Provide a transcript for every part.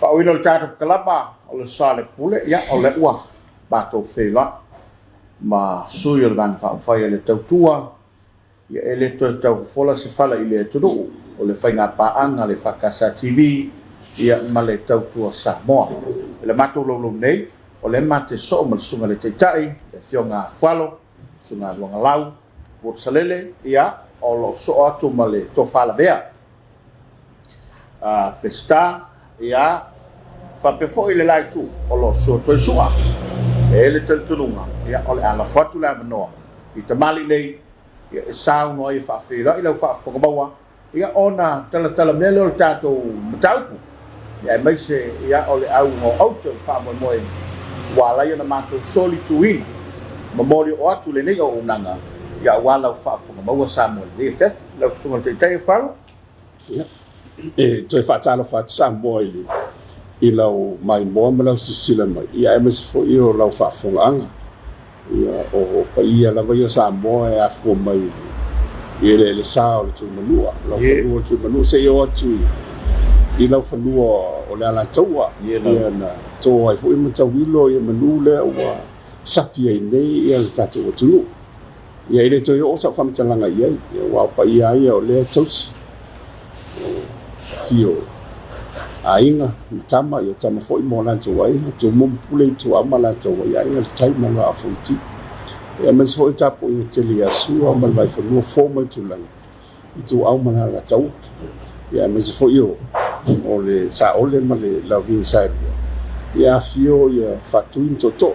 Whaoino le tātou kalapa o le sale pule ia o le ua batou whela ma sui o le vang whai le tautua ia e le tau fola se fala i le tunu o le whainga paanga le whakasa TV ia ma le tautua Samoa. Le matou lolo nei o le mate so ma le sunga le teitai le fionga whalo sunga luanga lau o salele ia o lo so atu ma le tofala bea pesta ia whapefo i le lai tu o lo so toi sua e le tulunga ia o le ala fatu la manoa i tamali nei ia e sao no i whawhira i lau whawhakabaua ia ona tala mele o le tātou mataupu ia e maise ia o le au ngō auto whamoe wala na mātou soli tuina ma mori o atu le nei o unanga ia wala whawhakabaua Samoa le fef lau sunga te tei wharo e toi whaatalo whaat Samoa i lau mai moa ma lau sisila mai ia e masi fo i o lau whaafongaanga ia o pa ia lava ia Samoa e afua mai i le sao le tumanua lau whanua le tumanua se i o atu i lau whanua o le ala taua ia na tō ai fo i matau ilo ia manu le ua sapi ai nei ia le tātou o tunu ia i le toi o sa whamatalanga ia wao pa ia ia o le tausi fio ainga tama yo tama foi mo lan to ai to mum pule to amala to ai ai tai mala afunti e mas foi tapo i tele asu ama vai for no forma to lan to amala la tau ya mas foi yo ole sa ole male la vin sai ya fio ya fatu in toto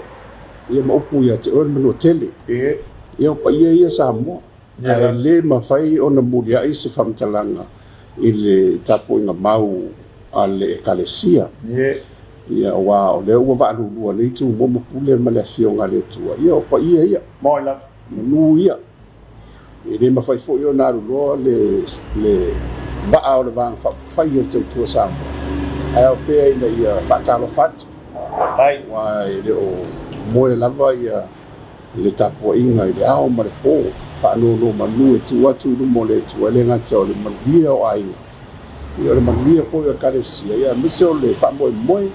ya mo pu ya te on no tele e yo pa ia sa mo ya le ma fai ona mulia i se fam talanga ile tapo nga mau ale ekalesia ia wa o le ua va'alulua nei tu mo pule ma le afioga le tua ia o pa ia mo la manu ia e le mafai fo'i ona aluloa le va'a o le vaga fa'afai o le tautua Samoa ae o pea ina ia fa'atalo fatu ai ua e le o moe lava ia le tapua'iga i le ao ma le pō fa'anōnō manu e tu atu lumo le tua le gata o le manuia o aiga ia le manuia foi o kalesia ia mise o le fa'amoemoe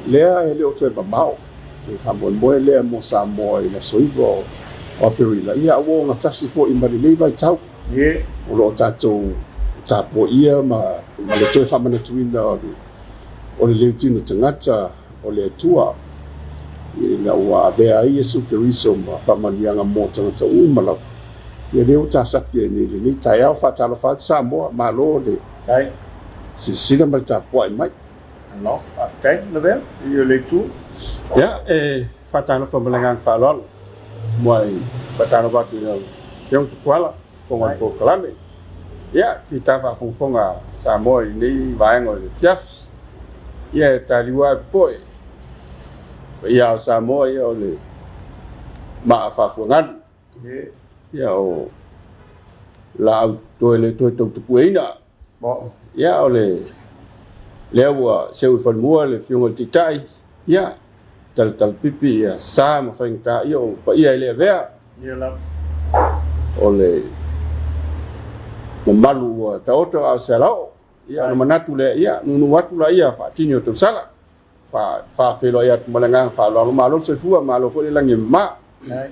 lea e le o toe mamao e fa'amoemoe lea mo Samoa i le soiva o aperila ia ua o gatasi fo'i ma lelei vaitau o lo'o tatou tapuaʻia ma le toe fa'amanatuina o le leutino tagata o le atua ina ua avea ai e sukeriso ma fa'amaliaga mo tagata uma lau ia lea ua tasapi ai nei lenei taeao fa'atalofa atu Samoa malo le ai sila ma le tapuaʻi mai no after level you le tu ya fa'atalofa ma le gaga fa'aloalo moai fa'atalofa atu iau tupuala foga po kalame ia fita fa'afogafoga Samoa i nei vaega o le fiafi ia e taliua e poe ia o Samoa ia o le ma'a fa'afuaganu ia o la'au toe le toe tautupueina ia o lea ua seu i falemua le fioga le tita'i ia talpipi ia sa ma faigata'i o paia i le avea ia la o le mamalu ua taoto a salao ia na manatu le ia nunu atu la ia fa'atini o tausala fa'afelo ia atu ma le gaga fa'aloalo malo soifua malo fo'i le lagi mamā ai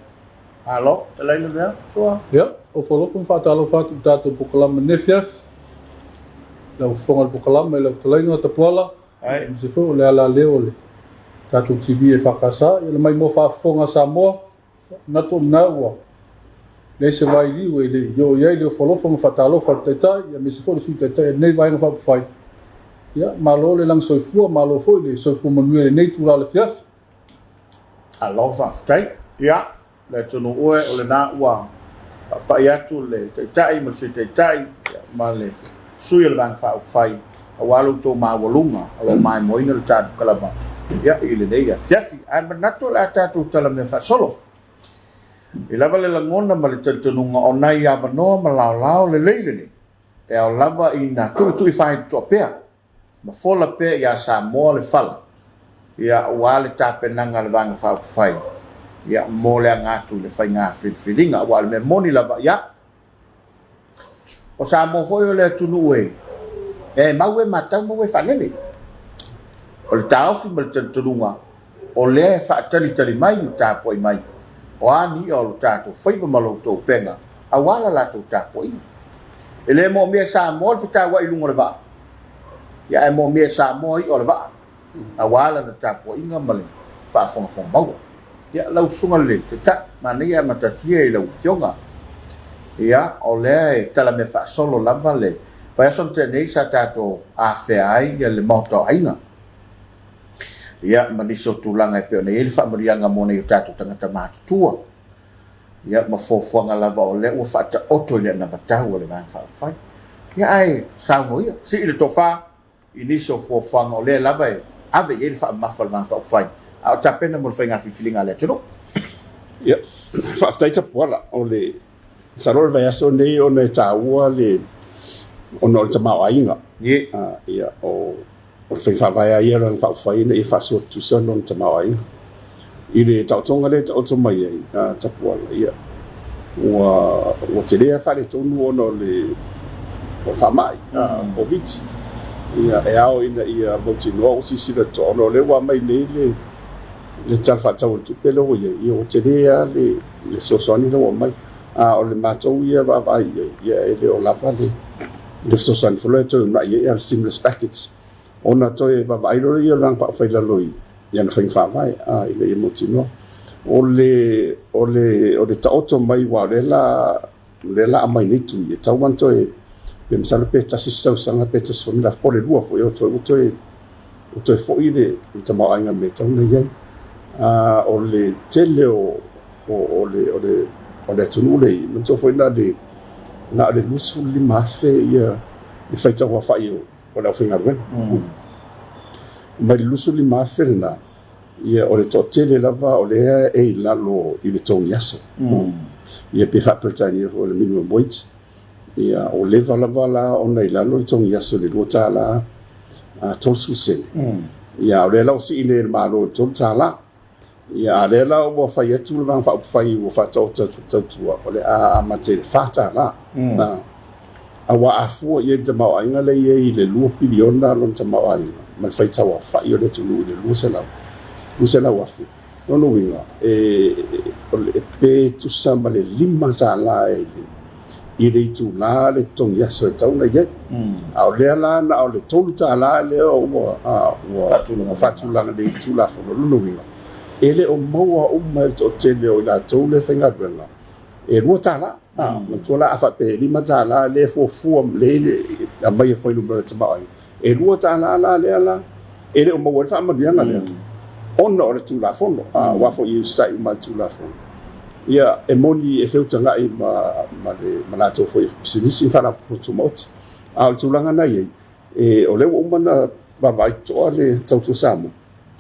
alo telai le mea soa ia o folopo fa'atalofa atu tatou pukalama nefias lau fonga le pukalama i lau talaiga tapuala ai se foi o le ala leo le tatou TV e whakasa i le mai mo whaafonga Samoa nato mna ua nei se vai liu e le yo iai le folofa ma whaatalofa le taitai ia me se foi le sui taitai nei vaenga whaapufai ia malo le lang soifua malo foi le soifua manua le nei tula le fiafi alo fa'afetai ia le tonu ue o le na ua fa'apa'i atu le taitai ma le sui taitai ma le sui o le vaga fa'aufai aua loutou maualuga o lo maemoina le tatou kalama ia i lenei afiafi ae manato le a tatou tala mea fa'asolo i lava le lagona ma le talitonuga o nai avanoa ma laolao lelei lenei e ao lava ina tu'itu'i faito'a pea ma fola pea iā Samoa le fala ia ua le tapenaga le vaga fa'aufai ia mo le agatu le faigā filifiliga ua le mea moni lava ia o Samoa fo'i o le atunuu e mau e matau mau e fa'alele o le taofi ma le talutulunga o le fa'atalitali mai ma tapuai mai o ani o lo tatou faiva ma loutou pega auala latou tapuaina e lē mo mea sa mo le fetaua'i luga o le va'a ia e mo mea sa mo i o le va'a auala na tapua'iga ma le fa'afogafoga maua ia lausuga le tata manaia matatia i lau fioga ia o lea e tala mea fa'asolo lava le pai aso tenei sa tatou afea ai ia le maotaoaiga ia ma nisi o tulaga e pe ona ia le fa'amaliaga mo nei o tatou tagata matutua ia ma fofoaga lava o lea ua fa'ataoto i le ana vatau o le vaga fa'aufai ia ae saugo ia si'i le tofā i nisi o fofoaga o lea lava e ave iai le fa'amafa le vaga fa'aufai a o tapena mo le faiga fifiliga a le atunuu ia fa'afetai tapuala o le salo le vaiaso nei ona e tāua le ona o le tamaoaiga ia o le faifavaea ia le fa'aufai na ia fa'asotusa lona tamaoaiga i le taʻotoga le taʻoto mai ai tapuala ia ua te lea fa'aletonu ona o le fa'ama'i oviti ia e ao ina ia mautinoa o sisila toʻono o le ua mai nei le tala fa'atau le tupe le ua ia o te lea le soasoani le ua mai o le matou ia va'ava'i ia e le o lava le soasoani fola e toe una'i ia le stimulus package ona toe va'ava'i lo ia le fa'afai lalo ia na faiga fa'avae i le ia mautinoa o le taʻoto mai ua le la'a mai nei tui e tau ana toe pe masala pe tasi sausaga pe tasi famila po le lua fo'i o toe fo'i le tamaoaiga me tau nei ai o le tele o le atunuu lei ma toe fo'i na le lusu lima afe ia le faitauga fa'i o le ʻaufaigaluega mai le lusu lima afe lenā ia o le toʻatele lava o lea e i lalo i le toni aso ia pe fa'apeletaenia o le minimum wage ia o leva lava la ona i lalo le toni aso le 2 tālā 12 sene ia o lea lau si'i le malo le 12 tālā ia a lea lau ua fai atu le vaga fa'aupufai ua fa'ataota tautua o le a mate le 4 tālā aua afua ia le tamaoaiga leia i le 2 piliona lona tamaoaiga ma le faitau afa'i o le atunuu i le 2 selau afe lona uiga o le pē tusa ma le 5 tālā i le itulā le togi aso e tauna i ai a o lea la na o le 3 tālā lea ua fa'atulaga le itulā fono lona uiga e le o maua uma e le toʻatele o i latou le faigaluega e 2 tālā ma tuala a fa'ape 5 tālā le fuafua le amai e failuma le tamaoaiga e 2 tālā la lea la e le o maua le fa'amaliaga lea ona o le tulafono ua fo'i sa'i ma le tulafono ia e moni e feutaga'i ma latou fo'i pisinisi fa'alapopoto maoti o le tulaga nai ai e o le ua uma na vava'i to'a le tautua samo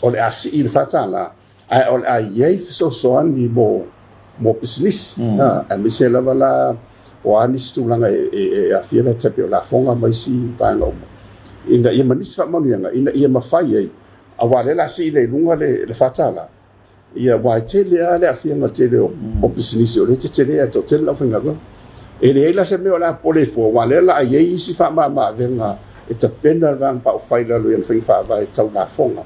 o le a si'i le fa'atālā ae o le a iai fesoasoani mo pisinisi e mise lava la o a nisi tulaga e afia le tape o lafoga ma isi vaega uma ina ia manisi fa'amanuiaga ina ia mafai ai aua le lasi'i le iluga le fa'atālā ia ua e tele a le afiaga tele o pisinisi o le tetele a to'atele laufaigaluega e leai lase mea o le apole fua ua le la'ai ai isi fa'ama'ama'avega e tapena le vaga pa'aufai lalo ia le faiga fa'avae taulafoga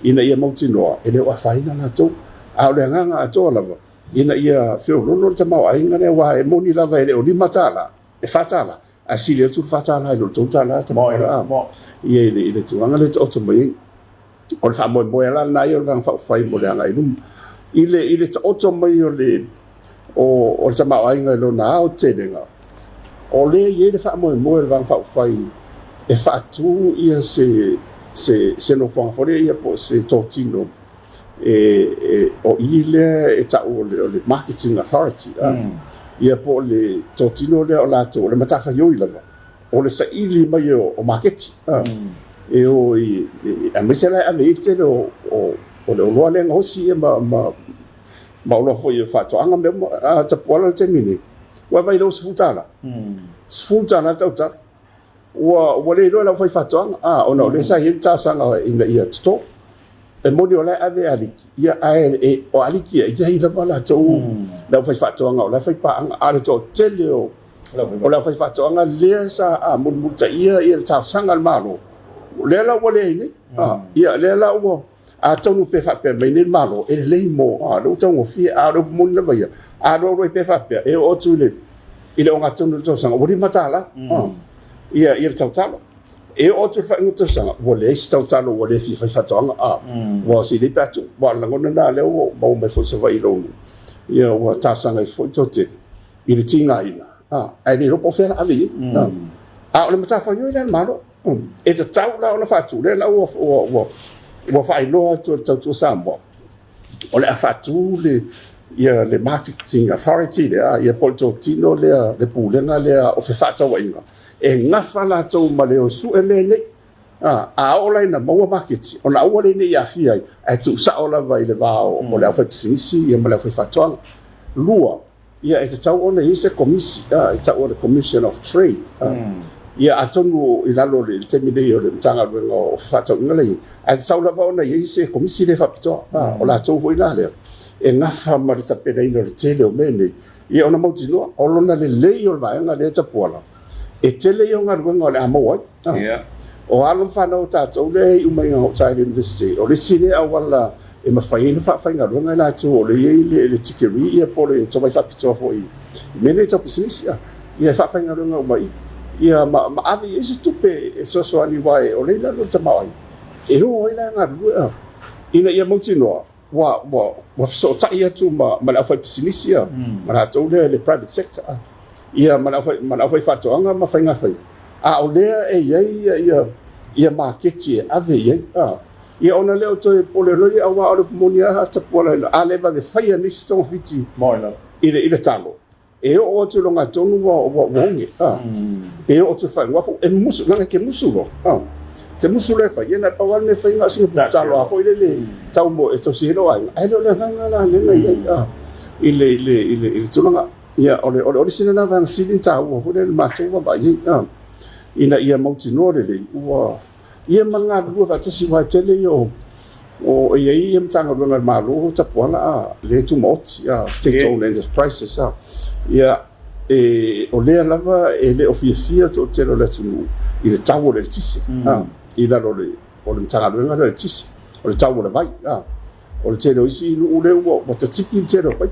ina ia mautinoa e le o afaina latou a o le agaga atoa lava ina ia feolono le tamaoaiga lea ua e moni lava e le o 5 tālā e fa'atālā a sili atu le fa'atālā i lo 3 tālā tamaoaiga ia i le tuaga le to'oto mai ai o le fa'amoemoe ala lanā ia o le vaga fa'aufai mo le aga'i luma i le taʻoto mai o le tamaoaiga i lona a o telega o lē iai le fa'amoemoe le vaga fa'aufai e fa'atū ia se nofoaga fole ia po se totino o i lea e ta'u o le marketing authority ia po le totino lea o latou o le matafaioi lava o le sa'ili mai o maketi e o a mise la ave i tele o le oloa le ngosi ia ma oloa foi e fa'ato'aga mea tapuala le temini ua vai lo sefutala tautala ua le iloa lau fai fa'ato'aga ona o le sai ele tasaga ina ia toto e moni o le ave aliki ia ae o aliki ia i lava latou lau fai fa'ato'aga o le fai pa'aga a le to'atele o lau fai fa'ato'aga lea sa mulumulu ta'ia ia le tasaga le malo lea lau ua leai nei ia le la o a tonu pe fa pe mai malo e le mo a lo tonu fi a lo mun le vai a lo pe fa pe e o tu le ile o tonu to sanga o ri mata la ia tau talo e o tu fa to sanga o le tau talo o le fi fa tonga o si le patu o la ngona na le o mo me fo se vai lo ia o ta sanga fo to te ile tinga ina ai le ro fe la vi a o le mata fa yo le malo e te tau la ona fa tu le la o fai loa tu sambo o le afatu le marketing authority le polto tino le pulenga le o fe fata wa inga e ngafa la tu ma le su e mene a ola ina mo market ona o le ni ya fia ai tu sa ola vai le va o le fa sisi e mo le fa fata lua ia e tau ona ise komisi e tau ona commission of trade ia atonu ilalo le temile o le tanga o fata ngale ai tau la va ona ise komisi le fapito o la tau foi la le e ngafa ma le tapena ino le tele o mene ia ona mo tino o lona le le o va nga le tapola e tele yo nga ngo le amo ia o alum fa no ta o le umai o tsai university o le sine a wala e ma fai fa nga nga la tu o le tikeri ia po le to vai fapito foi mene to business ia fa nga nga mai ia ma ave ese tupe so ani vai o le la no tamai e ho ila nga lua ina ia mo tino wa so ta ia tu ma la fa business ia ma la to le private sector ia ma la fa fa to nga ma fa nga fa a o le ia market ave ia ona le o to pole roi a wa o monia ha ta pole a le va de fa ia ni sto fiti moila ila talo e o tu longa tonu wa wonge e o tu fa wa e musu nga ke musu lo te musu le fa yena pa wal me fa nga singa talo a foi le tau mo e to si lo ai lo le nga la le ile tu longa ia o sina na van silin tau o le ma tu wa ba ina ia mo tino le wa ia manga lu va tsi wa tele yo o ia tanga longa malo ta pola le tu mo state owned enterprises ia o le lava e le ofisia to telo le tunu i le tau le tisi i la lo le o le tanga longa le tisi o le tau le vai o le telo isi u le o mo te tiki telo pai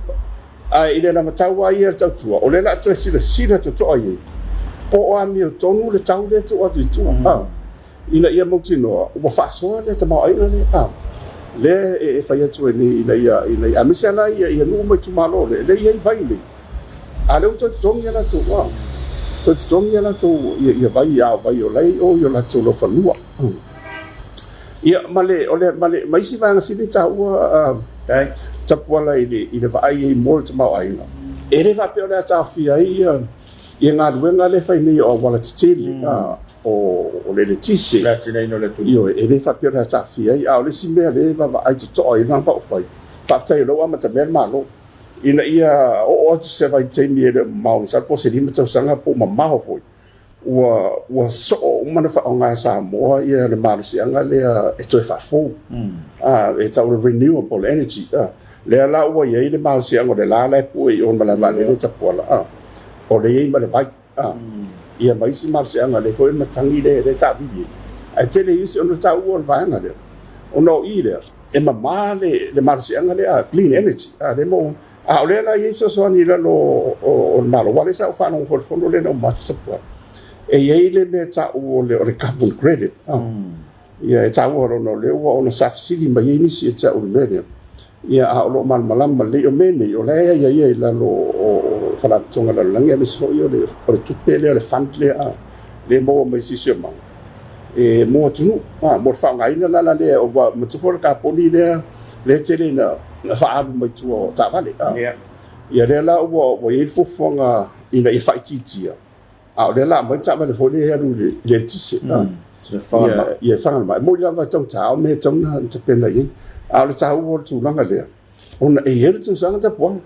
i le lava tau ai e tau tua o le la to sila to to ai o ami o tonu le tau le to atu tu ina ia mo tino o fa so le tama ai le e fa ia tu ni ina ia amisa la ia no mo tu malo le ia vai le ale o tong ia la tu tong ia la tu ia vai o lai o ia la tu lo fa lua ia male mai si va si ta u tapua i le vai i mo te mau ai e le va pe o le ta fi ai ia nga ruenga le fai ni o wala tili o le tisi la tina ino le tu io e le fa pe o le ta fi ai o le si me le va ai to ai na pa fai fa tai lo ama te mer malo ina ia o se vai te ni le mau sa po se di me sanga po ma ho foi wa so mana fa nga sa mo ia le malo si anga le e to fa fo it's our renewable energy le la wa ye le malo si anga le la le pu i on bala le ta pola o le ia le vai ia mai si mar se anga le foi matangi le ta bi ai te le use on ta u vai anga le ono i le e ma le mar se anga le clean energy le mo o le la ia so ni la lo o malo wale sa fa no for fondo le no much support e ia le me ta u le carbon credit ia e ta u no le o no subsidy mai ni si ta u le ia lo mal malam le o mene o le ia la lo fala tonga la langia me so yo le o tupe le fund le mo me si se ma e mo tu mo fa ngai na la le o mo tu for ka poli le tele na fa abu mai tu o ta vale ia le la o e fu fonga ina e fa titia le la mo ta vale fo le le tisi ia fa ma mo ya va tong ta me tong na te pe lai le ta o tu langa le ona e ele tu sanga ta po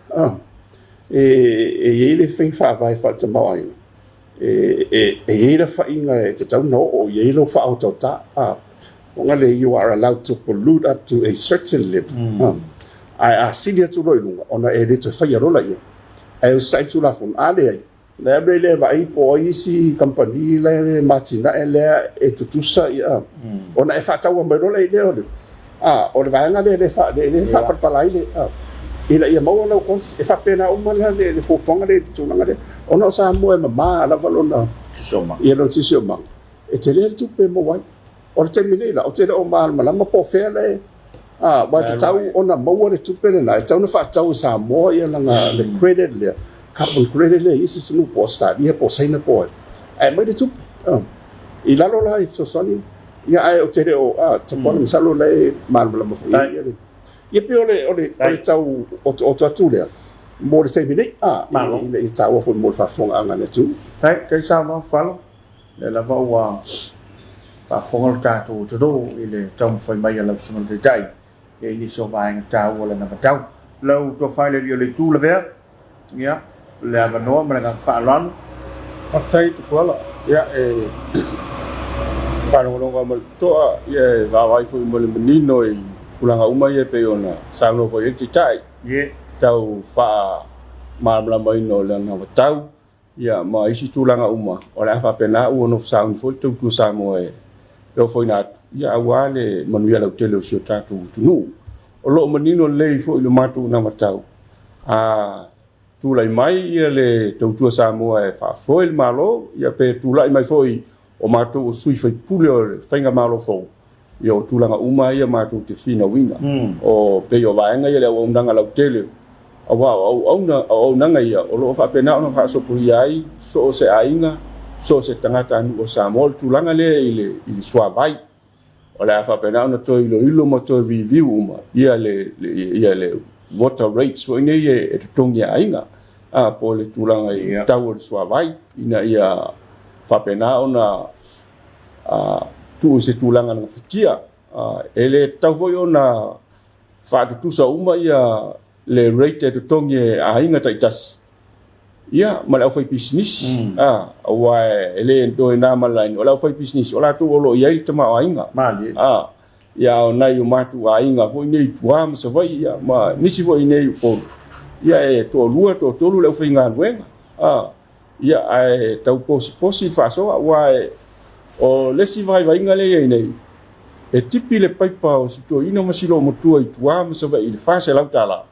ele fai fa vai fa te mai ele fa inga te tau no o ele fa auto ta nga le you are allowed to pollute up to a certain level ai a sinia tu roi lunga ona ele te fai rola ia ai sai tu la fun ale le le vai po isi company le machina ele e tutusa ia ona e fa tau mai le le o le vai le fa per palai le ila ia mau na kon e fa pena o mana le fofonga le tunanga le ona sa mo e mama ala valona soma ia lo tisi o ma e te le tu pe mo wai o te mini la o te o ma ma po fe le wa te tau ona mo le tu pe na tau na fa tau sa mo ia langa le credit le carbon credit le isi sunu po sta ia po sai na po e mai tu i la lo la i so soni ia ai o te o te po na salo le ma ma fo ia pe ole tau o tu le mo le sai mini i tau fo mo fa fonga anga le tu cái sao nó phá lắm để là vào và phong trà tù cho đâu để trong phải bây giờ làm sao để chạy để đi số bài trà hoặc là nằm trong lâu cho phải là điều chú là bé nhá là mà nó mà là phá lắm after itu kuala ya kalau orang kamu tu ya bawai fu mo le menino pulang rumah ya pe ona sano ko yeti tai ye tau fa ma mai no la na tau ya ma isi tulanga uma ora fa pena u no sound fo tu sa mo e lo foi na ya wale manuia lo tele o tatu tunu o lo menino le fo lo matu na matau tu lai mai ia le tu sa mo e fa foi malo ya pe tu lai mai foi o matu o sui foi pule fenga malo fo yo tulanga uma ia matu te fina wina o pe yo vaenga ia le o ndanga lo tele au nanga ia o lo fa pena ona fa so puiai so se ainga so se tangata anu o Samoa tulanga le ile swa vai o la fa pena ona to ilo mo to review uma ia le water rates o nei e tongi ainga po le tulanga i tau swa vai ina ia fa pena ona tu se tulanga na fitia ele tau voi ona fa tu sa uma ia le rate to tongi ainga taitas ia mal au fai business wa ele do na malain ola fai business ola tu olo ia te ma ainga mali ia na yu matu ainga foi nei tuam se vai ia ma nisi foi nei po ia e to lua to tolu le fai nga luenga ia ai tau posi fa so wa o le si vai nga le nei e tipi le paipa o to ina masilo mo tu ai tuam se vai le fa se la tala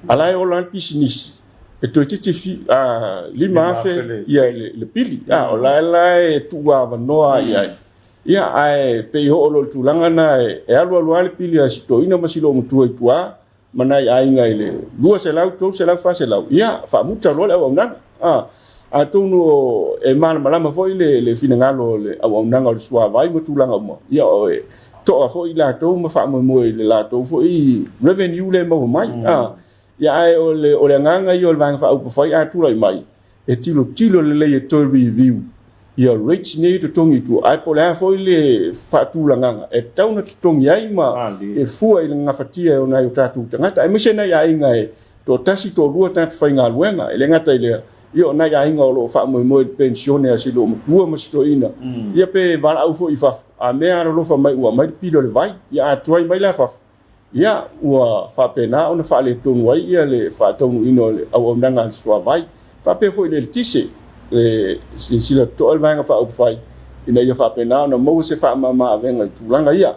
ala o lan business e to titi lima fe ia le pili o la e tua va noa ia ai pe ho lo tulanga na e alu le pili a to ina masilo mo tu ai tua manai ai ngai le lua se lau to se lau fa se lau ia fa muta lo le au nang a tonu e malama foi le finangalo le au nang o sua vai mo tulanga mo ia o to a foi la to ma fa mo le la to foi revenue le mo mai ia ai o le nganga i o le vanga fa au foi a tu lai mai e tilo le to review ia rich ni to tongi tu ai po la foi le fa tu la nganga e tau na tongi ai ma e fu ai nga fatia o na yo tatu tangata e mese na ia inga e to tasi to lua ta fa nga luenga e le ngata ile io na ia inga o lo fa mo pensione a silo mo tua mo sto ina ia pe val au foi fa a me a lo fa mai ua mai pido le vai ia tuai mai la fa ia ua fa pena ona fa le tonu ai ia le fa tonu ino le au nanga swa vai fa pe foi le tise si la to al vanga fa au fai ina ia fa pena ona mo se fa mama venga tulanga ia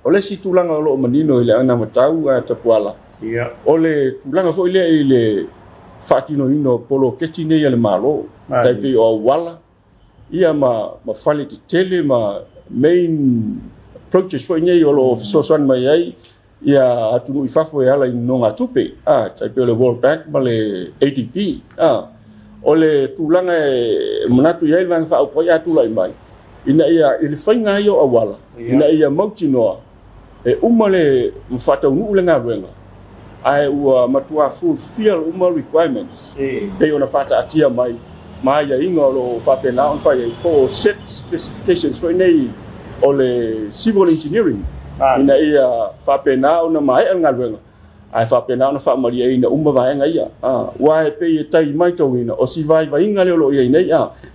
ole si tulanga lo manino ile ana matau a tapuala ia ole tulanga foi le fa tino ino polo ketine ia le malo dai pe o wala ia ma fale te tele ma main approaches foi nei o lo so son mai ai ia atu i fafo ia la nonga tupe tai pe le World Bank ma le ADB o le tulanga manatu ia vang fa o ia tu lai mai ina ia il fainga io awala ina ia mautinoa e umale mfata unu le ngawenga ai ua matua fulfill uma requirements e ona fata atia mai ia inga lo fa pena on fa ko set specifications for nei o le civil engineering ina ia fa pena ona mai nga wenga ai fa pena ona fa maria ina umba vai nga ia wa e pe tai mai to ina o si vai inga le lo ia nei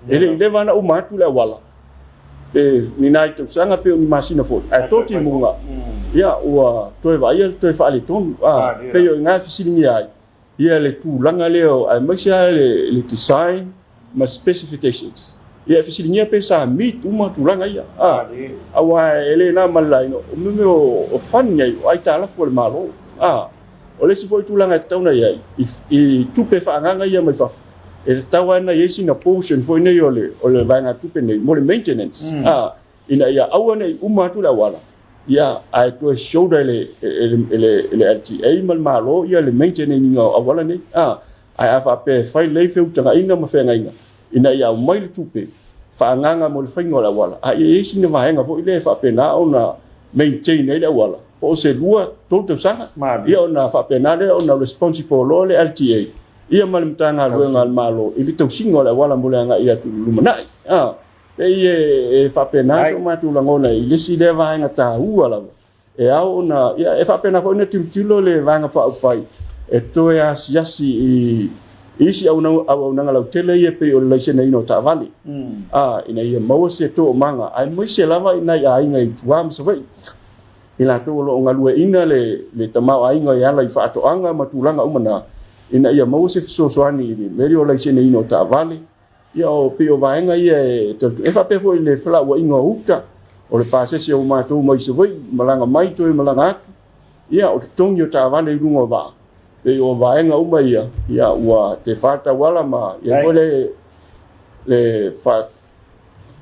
ele le vana uma tu le wala e ni nai tu sanga pe ni masina fo ai to ti munga ia ua toi vai toi fa le ton pe yo nga fisini ai ia le tulaga leo ai mai sia le design ma specifications ia fisilingia pe sa meet uma tulaga ia awa ele na malaino me o fani ai ai tala fo le malo o le si foi tulaga tauna ia I tupe faanganga ia mai fa e tawa na yesi na portion foi nei o le vanga tupe nei mo le maintenance ina ia awa nei uma tu la wala ia ai to shoulder le LTA mal malo ia le maintenance ni awala nei ai afa pe fai le feu tanga ina ma fenga ina ia mai le tupe faanganga mo le fainga la wala ai yesi na vaenga foi le fa pe na ona maintain nei la wala o se lua toto sanga ia ona fa pe na le ona responsible lo le LTA ia mal mtanga luenga malo ili tau singo la wala mulanga ia tu lumanai pe e fa pena so ma tu langona ile si le va nga ta ua la e au na ia e fa pena fo ne tilo le vanga fa fai e to ya siasi isi au na la tele ia pe o le sene ino ta vali ina ia mau se to manga ai mo se lava ina ia inga I tuam so vai ila to lo ngalue ina le tamau ai nga ia la fa to anga matulanga umana ina ia mau se soani ni merio la sene ino ta vale ia o pio vaenga ia e fa pe foi le fla wa inga uta o le pase se o ma tu mai se voi malanga mai tu malanga atu ia o tongo ta vale lungo va e o vaenga uma ia wa te fata wala ma ia foi le fa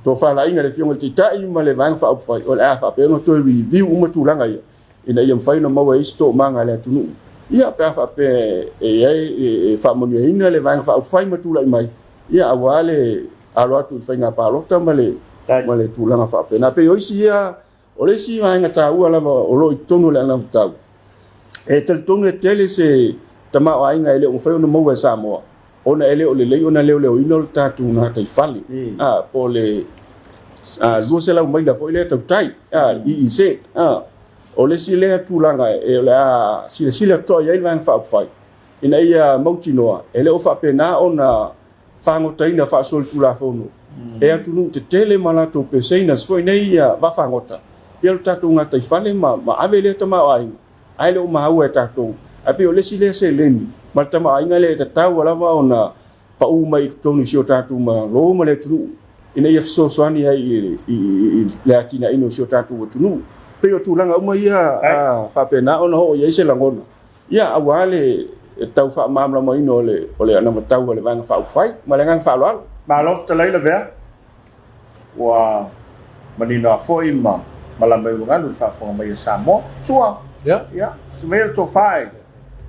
to fa la inga le fionga te tai ma le vanga fa fa o le fa pe no to review uma tu langa ia ina ia fai no mau isto manga le tunu ia pe fa pe e fa mo ina le vanga fa fai ma tu la mai ia awale alo atu fainga palota male tulanga fa pe na pe oisi ia o le si nga ta ua lava o lo tonu le ana tau e tel tonu e tele se tama o ainga ele o fai no mo sa mo ona ele o le le ona le ino ta tu na tai fali po le lu se la mai da foi le tau tai I se o le si le tulanga e le si le to ia il fa fai ina ia mautinoa ele o fa pe na ona fango taina fa sol tu la fono e atu nu te tele mala to peseina foi nei va fangota ia tatu nga tai fale ma ave le tama ai lo ma u tatu ape o le sile se leni ma tama ai ngale ta tau la va ona pa u mai to ni sio tatu ma lo ma le tu ina ia so soani ai le atina ino sio tatu tu nu pe o tu langa uma ia fa pena ona ho ia se langona ia awale tau fa mamla mo ino ole ana tau le vanga fa fai ma le ngang fa lo ma lof te leila vea wa manina foi ma la mai ngalo fa fo mai sa mo sua ya smel to fai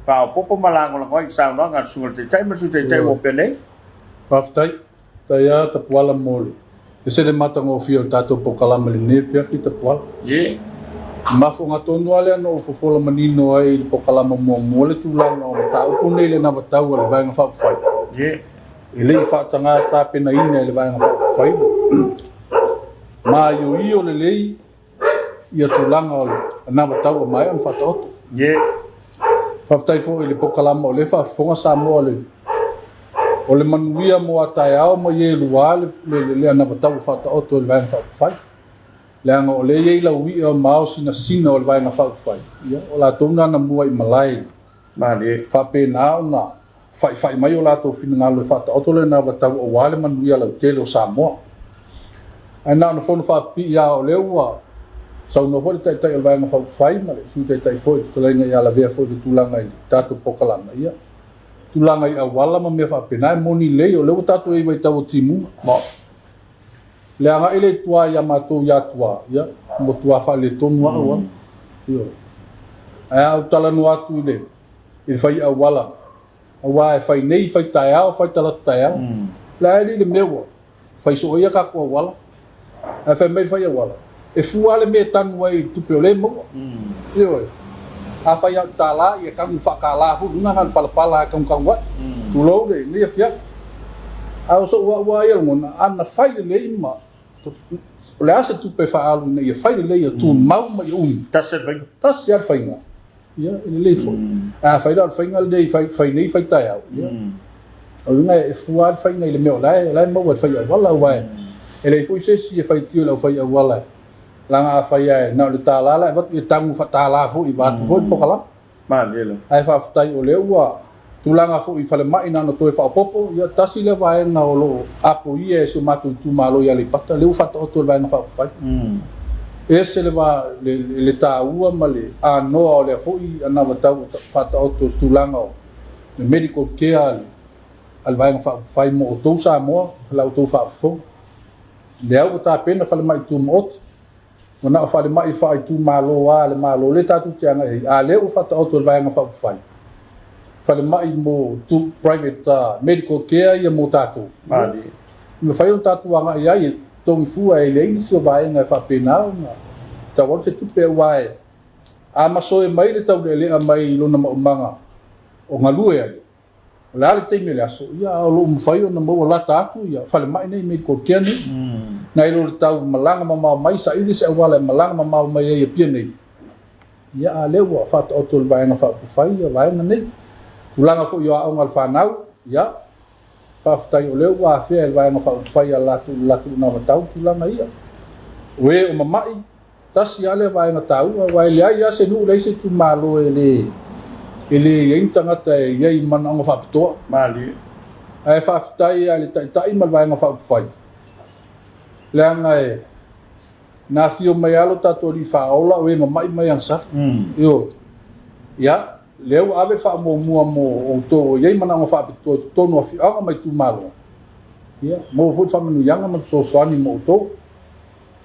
pa popo malango la ngoi sa no ngar sungal te tai ma su te wo pene paftai taya tapwala mole ese le matango fio tato po kala maline fia fita pwala mafo nga tonu ale no fofola manino ai po kala mo mole tu la no ta o nei le na batau le vai nga fa fai ele fa tanga ta pena ina le vai nga fa fai ma yo le lei ia tu langa na batau mai an fa to fa tai fo ele po kala mo le fa fonga sa mo le o le manuia mo atai ao mo ye luale le na batau fa to le vai nga fa fai leanga o le ye la wi o mao sina o le vai nga fa fai ia o la tona na mua I malai ma le fa pe na na fai mai o la to fina le fa to le na bata o wale man wi la tele o Samoa ai na no fo fa pi ia o le ua sa no fo tai o vai nga fa fai ma le su tai fo to le nga ia la vea fo tu langa I tatu pokala ia tu langa I wala ma me fa pe na moni le o le tatu I vai tau timu ma le anga ele tua ya matou ya tua ya mo tua fa le tonu wa yo a tala no atu le il fai a wala wa fai nei fai taia fai tala taia la ele le meu fai so ia ka ko wala a fai me fai a wala e fu ale me tan wai tu pele mo yo a fai a tala ia ka fa kala fu na han pala ka wa tu lo le ni fia a so wa ia mo ana fai le ima le asa tu pe fa alu ne fai le ia tu mau ma tas ya fai nga ia le fo a fai da fai nga le fai nei fai tai au ia o nga e fuad fai nga le meu la mo wa fai wala wa ele foi se si fai tio la fai wala la nga fai na le tala la wat e tangu fa tala fo I ba fo po kala ma le ai fa tai o le wa tulanga fo I fale mai na no toe fa popo ia tasi le vai nga o lo apo ia so matu tu malo ia le pata le fa to vai nga fa fai ese le va le ta ua male a no o le hoi ana wata fa to tulanga o le medical care al vai nga fa fai mo to sa mo la to fa fo le au ta pena fale mai tu mot ona fale mai fa tu malo a le malo le ta tu tianga a le o fa to vai nga fa fai fale mai mo tu private medical care ia mo tatu mali me fai un tatu anga ia ia tong fu ai le so vai nga fa pena na ta won se tu pe wai a ma so e mai le tau le a mai lo na manga o ngalue ai la le te me la so ia lo mo fai na mo la tatu ia fale mai nei medical care ni na lo tau malanga ma mai sa ili se wala malanga ma mai ia pia nei ia a le wa fa to vai nga fa fai ia vai na nei ulanga fo yo ang alfanau ya pa ftai o leu wa fe vai nga fa fai la tu na tau ulanga ia we o mamai tas ya le vai nga tau vai ya se nu le se tu malo ele yang tanga te ye man ang fa to mali ai fa ftai ale tai mal vai nga fa fai langa e na fio mai alo ta to li fa ola we mai ang sa yo ya leu ave fa mo o to ye mana ngo fa to no fi anga mai tu malo ia mo fu fa manu yanga mo so ani mo to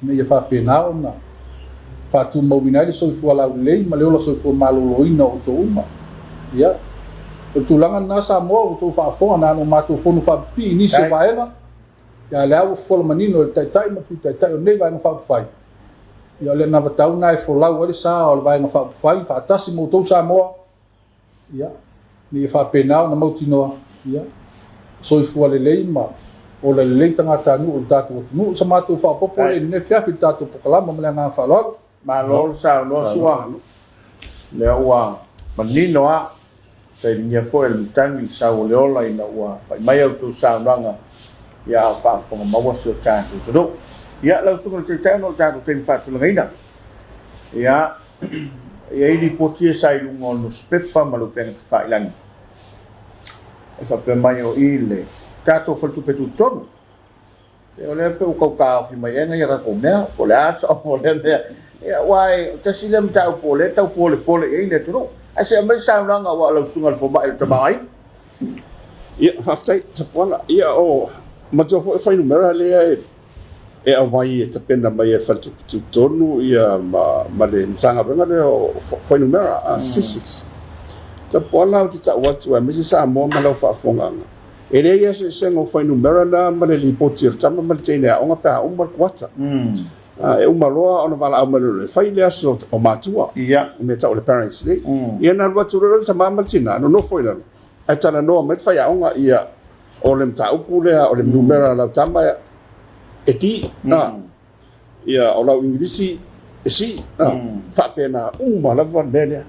me ia fa pena ona fa tu mo binai so fu ala le ma leu la so fu malo loina o to uma ia o tu langa na sa mo o to fa fo na no ma tu fo no fa pi ni so va ela ia leu fo manino tai mo fu tai o ne vai no fa fai ia le na va tau na fo la o le sa o vai no fa fai fa tasi mo to sa mo ia ni fa pena na mautinoa ia so fu ale leima o le le tanga tanu o tatu no sa matu fa popo le ne fia fi tatu po kala mo le nga fa lo ma lo sa no suang le wa manino a te nia fo el tangi sa o le ola ina wa mai au tu sa ranga ia fa fo ma wa so ta tu do ia la su ko te no ta tu ten fa tu ngaina ia e ai poti sai lungo no spepa ma lo pena fa ilang e fa pe mai o ile tato fa tu petu ton e ole pe o ka fi mai nga ia ko mea o le a so o le e wai ta silem ta pole e ile tu no a se mai sa nga wa lo sungal fo ba ta mai ia haftai te pola ia o ma jo fo fa numera le e a mai te pena mai e fa tu tonu ia ma le sanga benga le fa numera a 66 te pola te ta watu a misi sa mo ma lo fa fonga e le ia se ngo fa numera na ma le lipoti ta ma te ne o ngata o ma kwata e uma loa ona vala au le fa ile aso o matua ia me ta o le parents le ia na watu ro ta ma tina no foi la a ta no me fa ya onga ia o le ta upu le o le numera la tamba e ti ia o la inglisi e si fa pena uma la va bene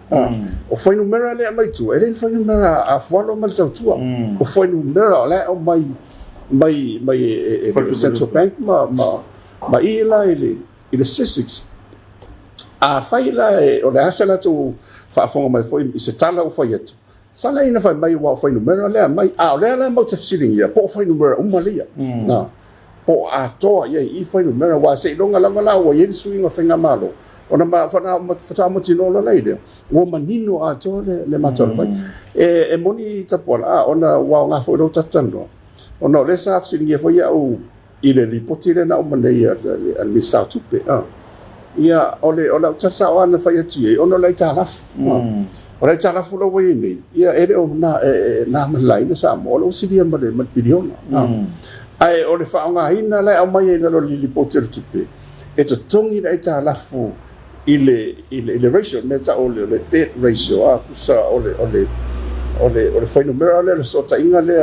o foi numera le mai tu ele foi numera a fualo mal tau tua o foi numera le o mai e central bank ma ila ile 66 a fai la o le asala tu fa fonga mai foi se tala o foi etu sala ina fa mai wa foi numera le mai a le la mo tafsiring ia po foi numera uma le na po a to ia I foi numera wa se longa la wa ye suinga fenga malo ona ma fa na mo tino la leide o manino a to le matol fai e moni tapola ona wa nga fo do tatando ona le sa tafsiring ia foi ia o ile lipotile na o manei al misau tupe ia ole tasa ona fa ia tie ona le talaf ole talaf lo we ni ia ele o na malai na sa mo lo sidia male mat biliona ai ole fa nga ina le o mai le lo lipotile tupe e to tongi le talaf ile ratio me ta ole le debt ratio sa ole fa numero le so ta inga le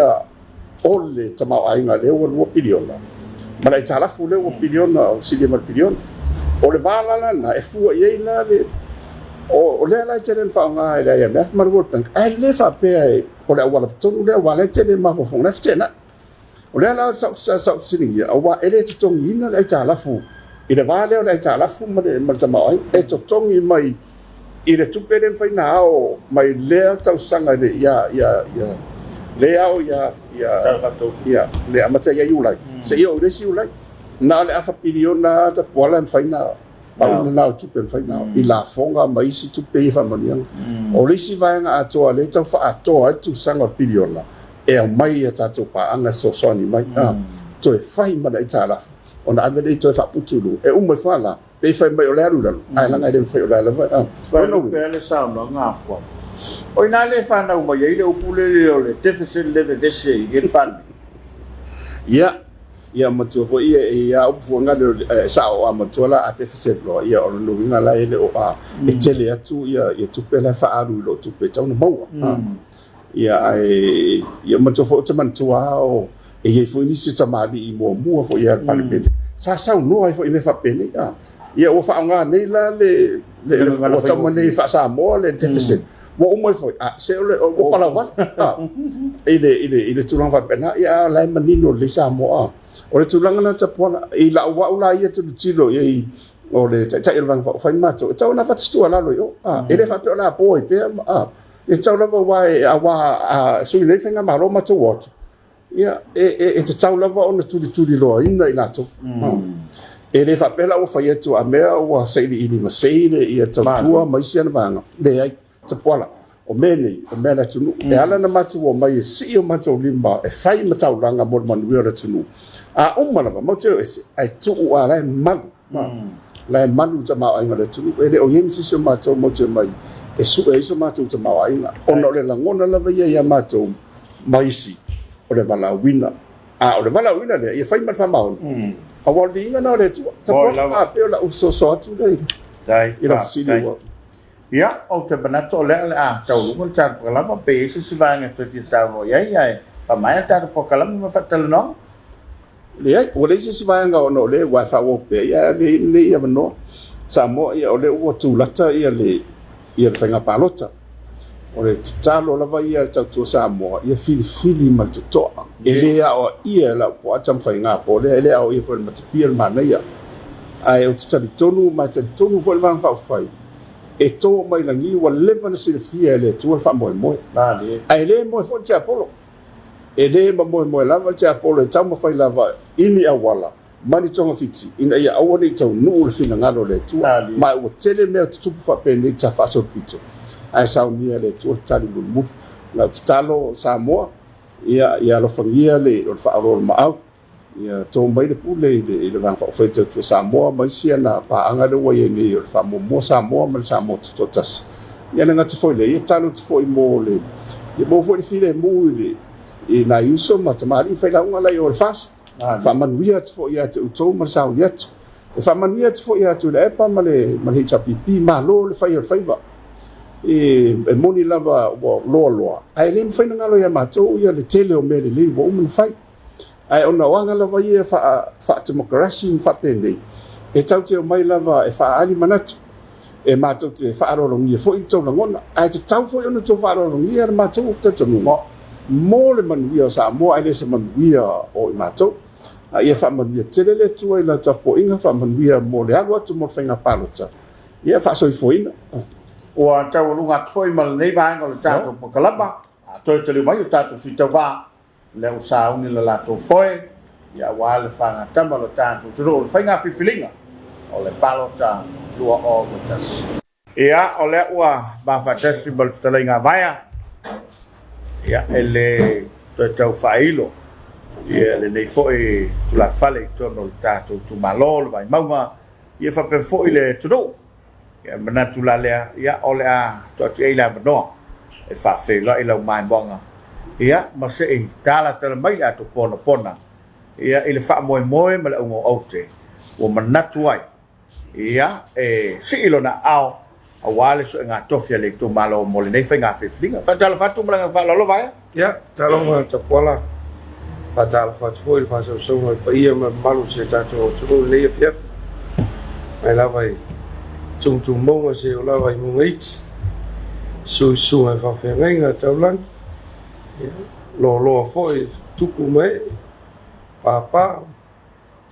ole tama ainga le o biliona ma le tala fu le opinion o si de opinion o le vala na e fu ye la le o le la tele fa nga ile ya mas mar work bank ai le fa pe o le wala to le wala tele ma fo fo na tena o le la sa si ya o wa ele to ina le tala fu ile vale o le tala fu ma le tama ai e to tongi mai i le tupe le fainao mai lea tausaga le ia lea o ia le amata ia iulai seʻia o lesi ulai na le afapiliona tapuala le fainao pauna na o tupe le fainao i lafoga ma isi tupe i faamaliaga o le isi vaega atoa le tau faatoa ai tusaga o piliona e au mai ia tatou paaga soasoani mai toe fai mana i talafa ona ave le toe faaputulu e uma i fala pe fai mai o le alu ai langa le fai o le lava no pe sa no ngafo o ina le fa na uma ye le upule le deficit le de se i pan ia matua fo ia upu ngale sa o amatola a deficit lo ia o no vinga la ele o a e tele atu ia tupe la fa alu lo tupe tau no mau ia matua fo taman tua o e ye fo inisi tamali i mo fo ia palipele sa no ai fo i me fa pele ia o fa nga nei la le o tamo nei fa sa mo le deficit wo mo fo se o pala va ile tulang fa pena ia la manino le sa mo o le tulang na tapona i la wa ula ia tu tilo ia o le tai vang fa mato tau na fa stu ala lo yo ele fa pe la poi pe e tau la wa a su le fenga ma ro ma to what ia e tau la va ona tu lo ina ina to e le fa pela o fa yetu a mea o sei di ni masele ia tatua mai siana vanga le ai tapola o mena tunu e ala na matu o mai si o matu limba e fai mata langa mo man wi ora tunu a umma na mo te ese ai tu o ala man la man ta ma ai ngale tunu e le o yen si so matu mo te mai e su e so matu ta ma ai na ono le langona la va ia matu mai si o le vala wina o le vala wina le e fai mata ma a wal vinga na le tu ta pe la uso so tu dai ira sili wa ia o te banato le tau lu chan kala ma pe si vanga te ti sa vo ia pa mai ta po kala ma fatal no le ai o le si vanga o no le wa fa wo pe ia le ia no sa mo ia o le o tu lata ia le fenga palota o le talo la vai ia tau sa mo ia fili ma te to ele o ia la po tam fai nga po le o ia fo ma te pia ma na ia ai o tali tonu ma te tonu fo van fa fai e to mai la ngi wa leva na silfia le tu fa mo na le ai le mo fo te apolo e le mo la va te apolo e tau fai la va ini awala mani tonga fiti ina ia awani tau nu le fina ngalo le tu ma o tele me tu fa pe ni ta fa so pito ai sa unia le tu tali mu na talo sa mo ia lo fangia le o fa ro ma au ia to mai le pule le van fa fe tu sa mo mai sia na pa anga le wa ni fa mo sa mo to tas ia na te foi le ia talo te foi mo le ia mo foi file mu le e na yuso ma te mari fa la unga la yo fas fa man wia te foi ia te to ma sa ia e fa man wia te foi ia tu le pa ma le cha pipi ma lo le fa va e moni lava lo ai le foi nga lo ia ma to ia le tele o me le wo mun fai ai ona wanga lava ia fa democracy fa pende e tau te mai lava e fa ali manatu e matou te fa ro ngia fo i to ngona ai te tau fo ona to fa ro ngia matou te tonu mo le manuia sa mo ai le se manuia o i matou ai fa manuia tele le tu ai la tapo inga fa manuia mo le alu atu mo fenga palota ia fa so i fo ina o tau lunga foi mal nei ba ngol tato po kalaba to te le mai tato si tava le usa uni la lato foi ia wale fanga tambalo tanto tro le fanga fi filinga o le palota lua o tas ia o le ua ba fa festival ftalinga vaia ia ele tau failo ia le nei foi tu la fale tono tato tu malol vai mauma ia fa pe foi le tro ia manatu la le ia o le a to te ila no e fa fe lo ila mai bonga ia ma se tala tala mai atu pona ia ile fa moe ma le ngo ote o manatu ai ia e si ilo na au awale so nga tofia le to malo mo le nei fa nga fe flinga fa tala fa tu mala fa lo vai ia talo ma ta pola fa tala fa foi fa so no pa ia ma malu se ta to le fia ai la vai tung mo se la vai mo ngits su ai fa fe nga taulan lo foi tuku mai papa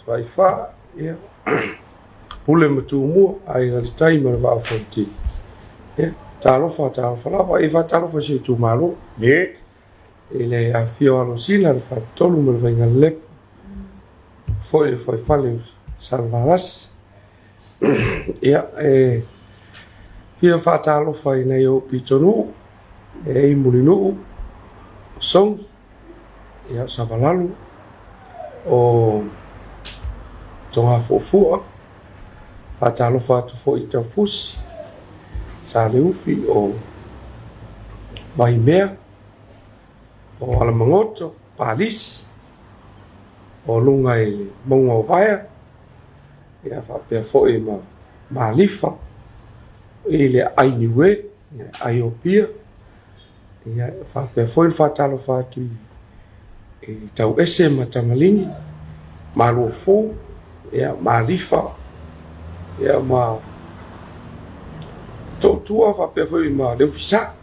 vai fa ia pule matu mo ai ga tai ma va fonti Talofa lava e talofa se tu malo. Ele a fio alo sila le tolu me venga lep. Foi fale salvaras. Ia fio talofa ina yo pitonu e mulinu song ia savalalu o tonga fofua talofa tu fo ita fusi sa le ufi o mai mea o ala mangoto palis o lunga i monga o vaia ia whapea fo i ma lifa i le ainiwe ai o pia ia whapea fo i whatalo whatu i tau ese ma tamalingi ma lo fo ia ma lifa ia ma tua whapea fo i ma leo fisa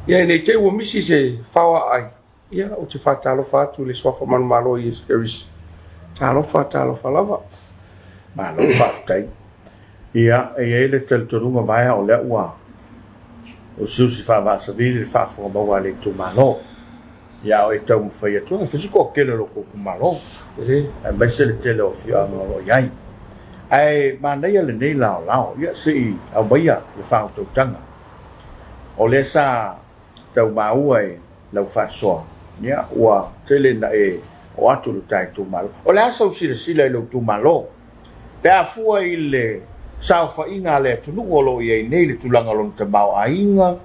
ia nei te ua misi se whawa ai ia o te whatalo whatu le swafa manu malo i eskeris talo lava malo whaftai ia e le teltorunga vaia o lea ua o siusi whawa savili le whafunga maua le tu malo ia o e tau mwhai atua fiziko kele loko ku malo e maise le tele o fia malo iai ai manai le nei lao ia si au baia le whao tau tanga o le sa tau maua e lau whasoa ia ua tele na e o atu lu tai tu malo o le asa usira sila i lau tu malo pe a fua i le sao whainga le tunu olo i nei le tulanga lon te mau a inga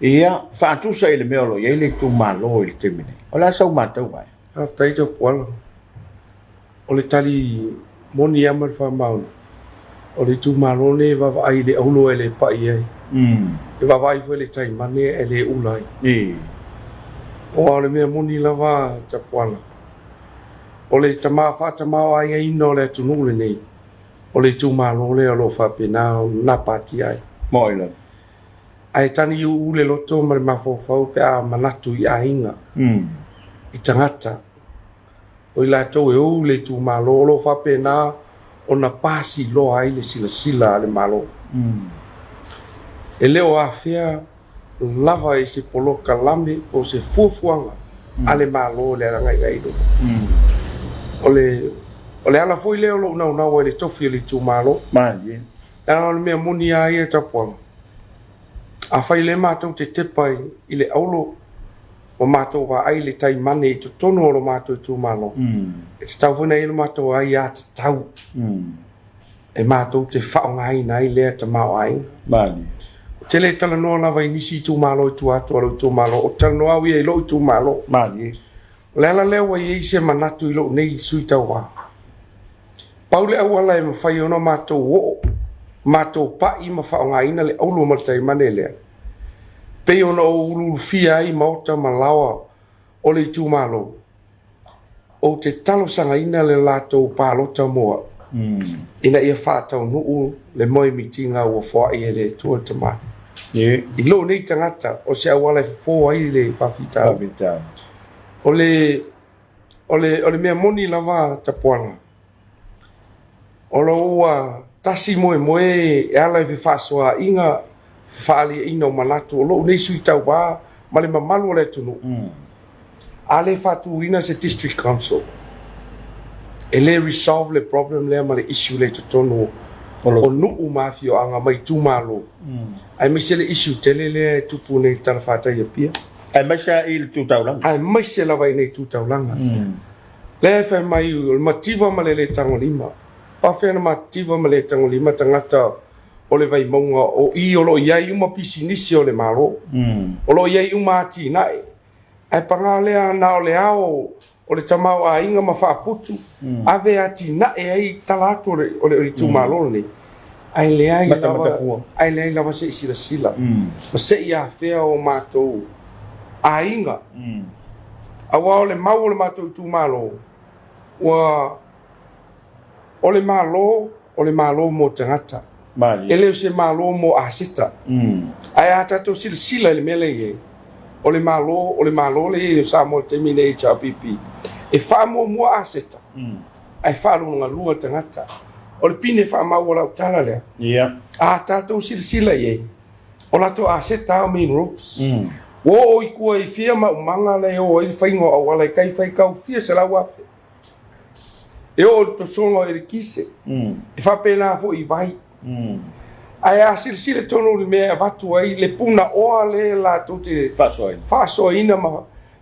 ia whaatusa i le meolo i le tu malo i le temine o le asa u matau vai haftai to puala o le tali moni amar wha mauna o le tu malo ne wawa ai le aulo e le pai ai e wawa ai fwe le tai mane e le ulai o le mea moni lava ta puala o le tama ai ai no le tunu le nei o le tu malo le alo fa pena na pati ai moila ai tani u le loto ma mafofau pe a manatu i ainga i tangata o i la tau e u le tu malo lo fa pena o na pasi lo ai le sila le malo e leo a fea lava i se poloka lambe o se fuafuanga ale malo le rangai gaido o le ala foi leo lo na le tofi le tu malo mai ana le mea moni ai e tapuanga a fai le mātou te tepai i le aulo o mātou wa ai le tai mane i to tonu o lo mātou i tū malo e te tau whuna i lo mātou ai a te tau e mātou te whaonga ai nai lea te mao ai te le tala noa lawa i nisi i tū malo i tū atu alo i tū malo o tala noa wia i lo i tū malo le ala lewa i eise manatu i lo nei sui tau wa paule au ala e mawhai ono mātou o mātou pa i ma whaonga ina le aulo maltai mane lea. Pei ona o ulu fia i maota ma lawa o le tū malo. O te talo sanga ina le lātou pālota moa. Ina ia whātau nuu le moi mitinga ua wha i le tua te mai. I lo nei tangata o se awala fo ai le whawhitau. O le mea moni lava tapuana. O lo ua tasi moe e ala vi fasoa inga fali ino manatu lo nei sui tau ba male mamalu le tunu ale fatu ina se district council ele resolve le problem le male issue le tonu o nu mafio anga mai tu malo ai me se le issue tele le tupu nei tala fata ia pia ai mai sa il tu tau lang ai mai se la vai nei tu tau langa le fa mai o motivo male le tangolima pa fena mativa ma le tangolima tangata o le vai monga o i o lo iai uma pisinisi o le malo o lo iai uma ati nai ai panga lea na o le ao o le tamau a inga ma whaaputu ave ati nai ai talatu o le tu malo ni ai le ai lava se isila sila ma se ia fea o matou a inga awa o le mau o le matou tu malo wa o le malo mo tangata ele se malo mo asita ai ata to sila le mele ye o le malo le sa mo termine HRPP e fa mo asita ai fa lo nga lua tangata o le pine fa ma wala tala le ata to sila ye o la to a seta main roads o i kua i fia ma umanga le o i whaingo a wala kai whai kau fia se la wafe e o to songo e kise e whapena fo i vai ai a sile tono le mea watu ai le puna oa le la to te faso ina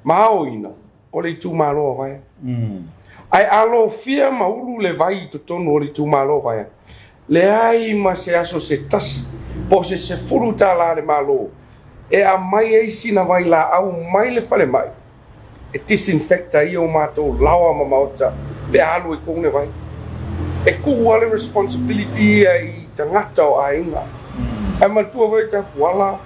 ma o ina o le tu malo vai ai alo fia ma ulu le vai to tono o le tu malo vai le ai ma se aso se tasi po se furu tala le malo e a mai ai sina vai la au mai le fale mai e disinfecta i o mato lawa ma mauta pe alu e kone vai e kua le responsibility ai tangata o ainga ai matua vai ta wala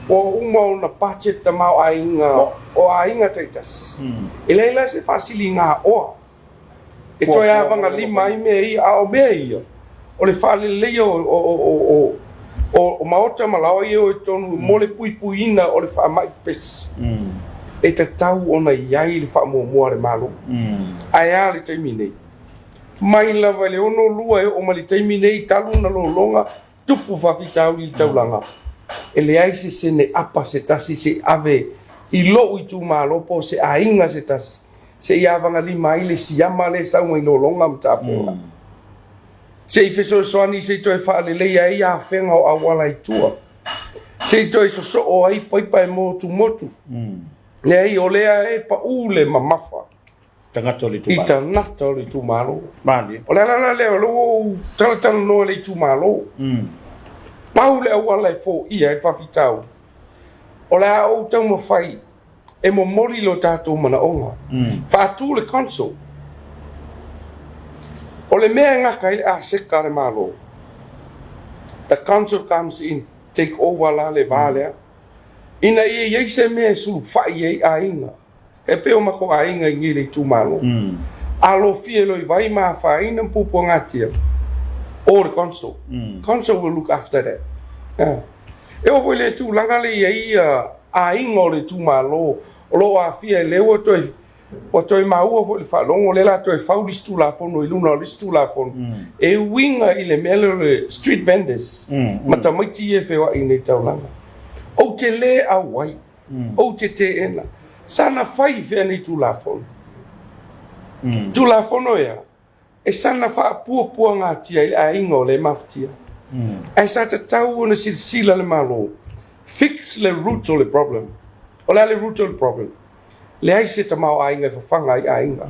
o uma o na pache ta mau ainga o ainga taitas e leila se fasili nga o e toi avanga lima i me i a o me i o le fale leo o maota malawa i o tonu mole pui ina o le fa mai pes e te tau ona iai le fa mo le malo ai ale te mine mai lava le ono lua e o mali te mine talu na longa tupu fa fitau i taulanga e le ai se ne apa se tasi se ave i lo i tu malo po se ainga se tasi se ia vanga lima i le siama le saunga i longa mtapo se i feso soani se toi fa le leia i a fenga o awala i tua se toi so o ai paipa e motu le ai o lea e pa ule mamafa Tangata le tu i tangata le tu malo mali o la le lo tala no le tu malo paule awala i fo ia e fafitau o la o tau mo fai e mo mori lo tatou mana onga fa tu le console o le mea ngaka i a seka le malo the council comes in take over la le valea ina i se mea su fai e a inga e peo mako a inga i ngile tu malo alo fielo i vai maa fai ina pupo ngatia or council council will look after that e o voi le tu langa le i a inga o le tu malo o lo a fia le o toi o toi maua fo le falongo le la toi fauli stu la fono i luna le stu la fono e winga i le mele le street vendors mata mai ti e fewa i nei taulanga o te le a wai o te ena sana fai fe nei tu la fono tu la fono ya e sana fa pua ngā tia i a ingo le maftia e sa te tau ona sila le malo fix le root o le problem o le root o le problem le ai se tamau ainga whawhanga i ainga.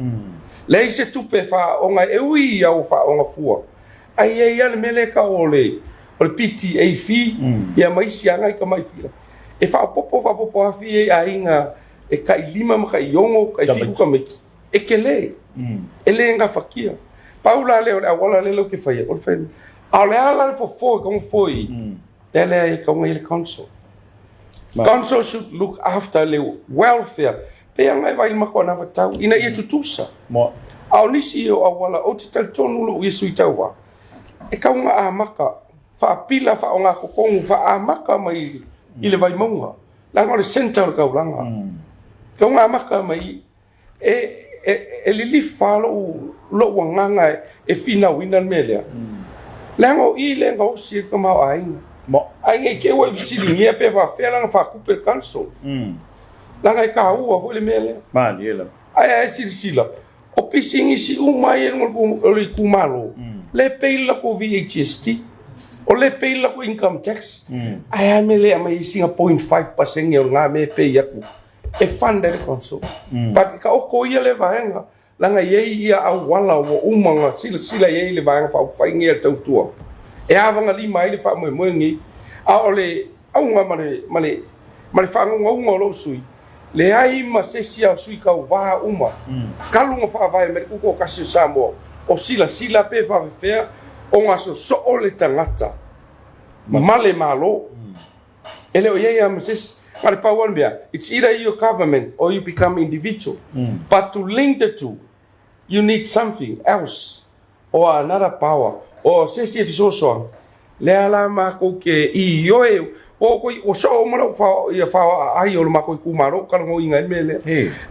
Le ai se tupe wha onga e ui au wha onga fua. Ai e ia le mele ka o le PTA fi, ia maisi anga i ka mai fila. E wha popo hafi e ainga e ka i lima ma ka i ongo, ka i fiku ka meki. E ke le, e le nga whakia. Paula le o le awala le lau ke whaia, o le whaia. A le ala le fofoi, ka ngofoi, e le ai ka unga i le council. Council should look after le welfare. Pe anga vai mako na vatau ina ia tutusa mo au nisi o awala o te tonu lo yesu itawa e kaunga a maka fa pila fa onga ko kongu fa a maka mai ile vai monga la ngore center ka ulanga kaunga maka mai e lili falo lo wanganga e fina winan melia lango ile ngo si ka ma ai mo ai ke wo visili pe va fela fa couper cancel langa ka ua fo le mele mali ela ai sila o pisingi si umai ngol le kumalo le peila ko VHST o le peila ko income tax ai mele mai singa 0.5% yo nga me pe yaku e fanda le konso but ka o ko ia le vaenga langa ye ia au wala o umanga sila ye le vaenga fa faingi e tautua e avanga li mai le fa mo ngi a ole au nga male fa ngo lo sui le ai ma se sia sui ka wa uma kalunga fa vai me ko kasi samo o sila pe fa fe o nga so o le tangata male malo ele o ye am se pare pa wan bia it's either your government or you become individual but to link the two you need something else or another power or se so le ala ma ko ke i yo o ko o so mo fa ai o ma ko ku maro ka ngo inga mele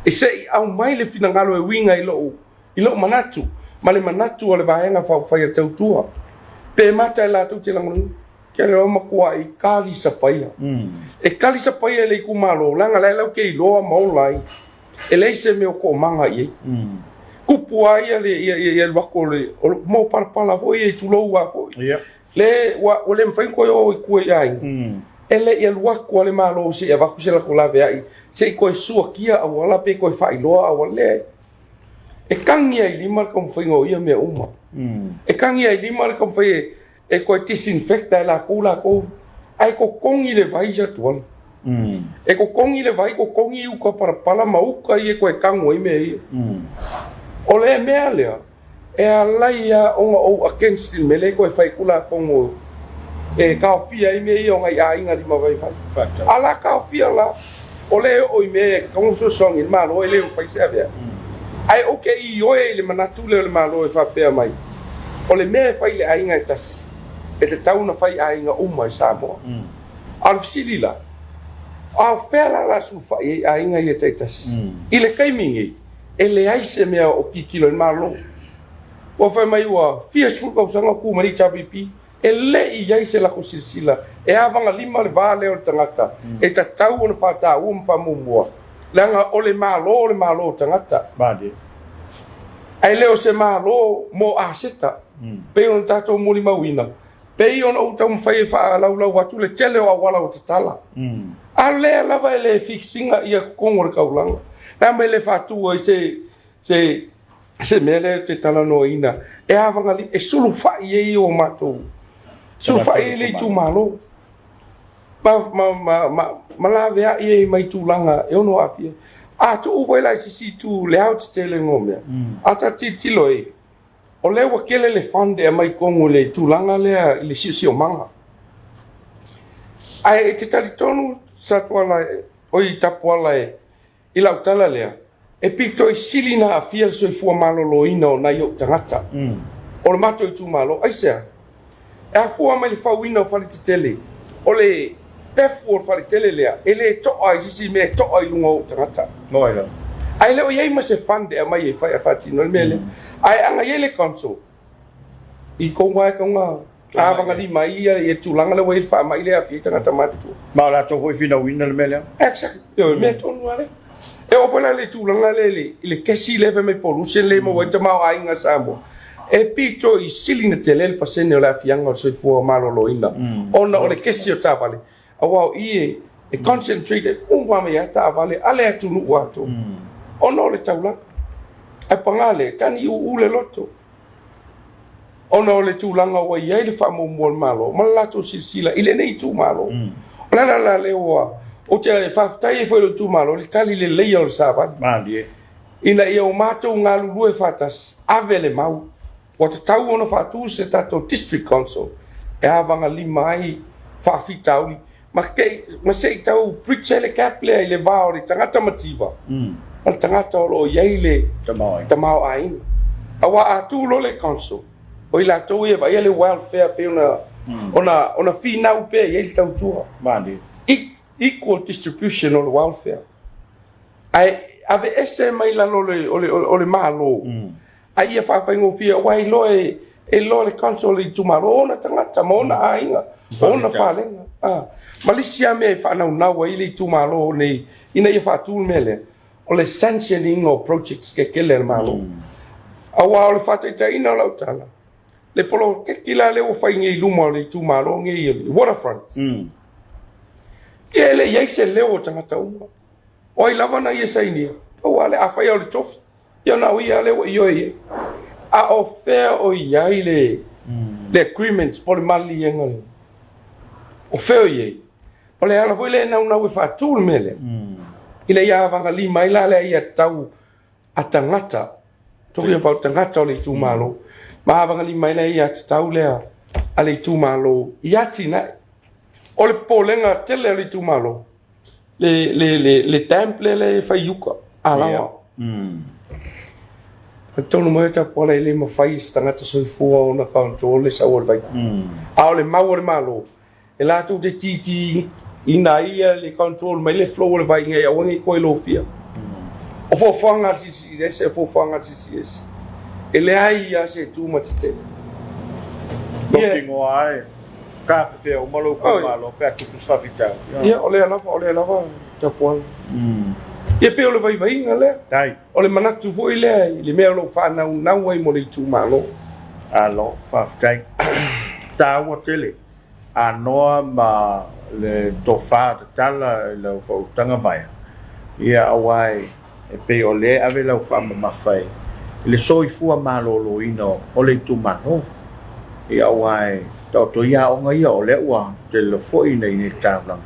e se au mai le fina ngalo e winga i lo manatu male manatu o le vaenga fa ia tautua pe mata la tu te langu ke le ma kua I kali sa paia e kali sa paia le ku malo langa le lau ke loa maulai e le se me ko manga I kupu ai le wako le mo parpala foi e tu lo wa foi le wa o le mfai ko yo ku ai ele ia wako le malo se e wako se la ko la ai se ko sua kia a wala pe ko fai loa a wale e kangi ai lima ko mfai ngo ia me uma e kangi ai lima ko mfai e ko disinfecta la kula ko ai ko kongi le vai ja tuan e ko kongi le vai ko kongi u ko para pala mauka i ko e kango I me o le mea lea e a laia onga o against me le ko e fai kula fongo e kaofia I me o ngai a inga lima vai fai ala kaofia la o le o I me kongo so song in malo e le fai se avea ai o ke I o e le manatu le malo e fa pea mai o le mea fai le a inga e tas e te tauna fai a inga uma I Samoa al fisili la a fela la su fai a inga I te tas I le kaimingi e le aise mea o kikilo I malo o fai mai ua fia sfuka usanga ku mari chapipi e le I aise la ko silsila e avanga lima le vale o tangata e ta tau ona fata u mfa mumua langa o le malo tangata bade ai leo se malo mo aseta pe on tato muli mawina pe on o tam fai fa la watu le tele o wala o tala ale la va le fixinga ia kongor kaulanga na me le fatu o se mele te tala no ina e avanga li e sulu fa ye o mato sulu fa le tu malo ma la vea ye mai tu langa e ono afia a tu voi la si tu le out tele ngomia ata titilo e o le wa kele le fande mai kongo le tu langa le si o manga ai te tali tonu sa tuala o I tapuala e I lau tala lea e pito I silina a fia so I fua malo lo ina o nai o tangata o le mato I tu malo ai sea e a fua mai le fauina o fali tele o le pefu o fali tele lea e le toa I sisi me toa I lunga o tangata noira ai leo iei ma se fande a mai e fai a fatino le mele ai anga iei le konso I konga a vanga li mai ia e tulanga le wei fa mai le a fia tangata matu ma la to foi fina wina le mele exact yo me tonu ale e o fona le tulanga le kesi le me pollution le mo wata ma ai nga sambo e pito I silina tele le pasene o la fianga o se fu malo loina ona o le kesi o tapale a wow e concentrated umwa me ata vale ale atu nu wato ona o le taula e pangale tani u le loto ona o le tulanga o ia le fa mo malo malato silsila ile nei tu malo la le o te fa tai foi le tu malo le tali le le o sava bade ina ia o mato ngalu e fatas avele mau o te tau ona fatu se tato district council e avanga limai fa fitauli ma sei tau pritchele kaple le vaori tangata mativa al tangata o ia le tamau ai awa atu lo le council o ila to ia vai le welfare pe ona fina u pe ia tau tua bade equal distribution of welfare ai ave ese mai la o le malo ai ia fa ngo fia wai lo e lo le council I tumaro ona tangata mona ainga ona falenga Malaysia me fa na wa ile tumaro nei ina ia fa tu mele o le sanctioning of projects ke kele malo awa o le fa te ina la utala le polo ke kila le o fa ngi lumo le tumaro ngi waterfront ele ia se le o tangata uma o I lava na ia saini o ale a fa le tof ia na ia le o ia a o fair o ia le agreements por mali yenga o fair ia o le ala foi le na una we fa tu mele ile ia vanga li mai la le ia tau atangata to ia pa tangata le tu malo ma vanga li mai le ia tau le ale tu malo ia tina o le polenga tele le tu malo le temple le fa yuka ala tonu mai ta pola ile ma fai tangata so fu ona control le sa o vai a le mau le malo e la tu de titi ina ia le control mai le flow le vai ngai o ngai ko lo fia o fo fanga si ese fo fanga si ese ele ai ia se tu matite looking why ka fe o malo ka malo pe tu fa vita ia ole lava tapuala ia pe ole vai ngale tai ole manatu foi le mea lo fa na wai mo le tu malo alo fa tai ta wa tele anoa ma le tofa tala le fo tanga vai ia awai e pe ole ave la fa ma fai le soifua malolo ino o le tumano ia wai to ia o ngai o le ua te le foi nei ni tala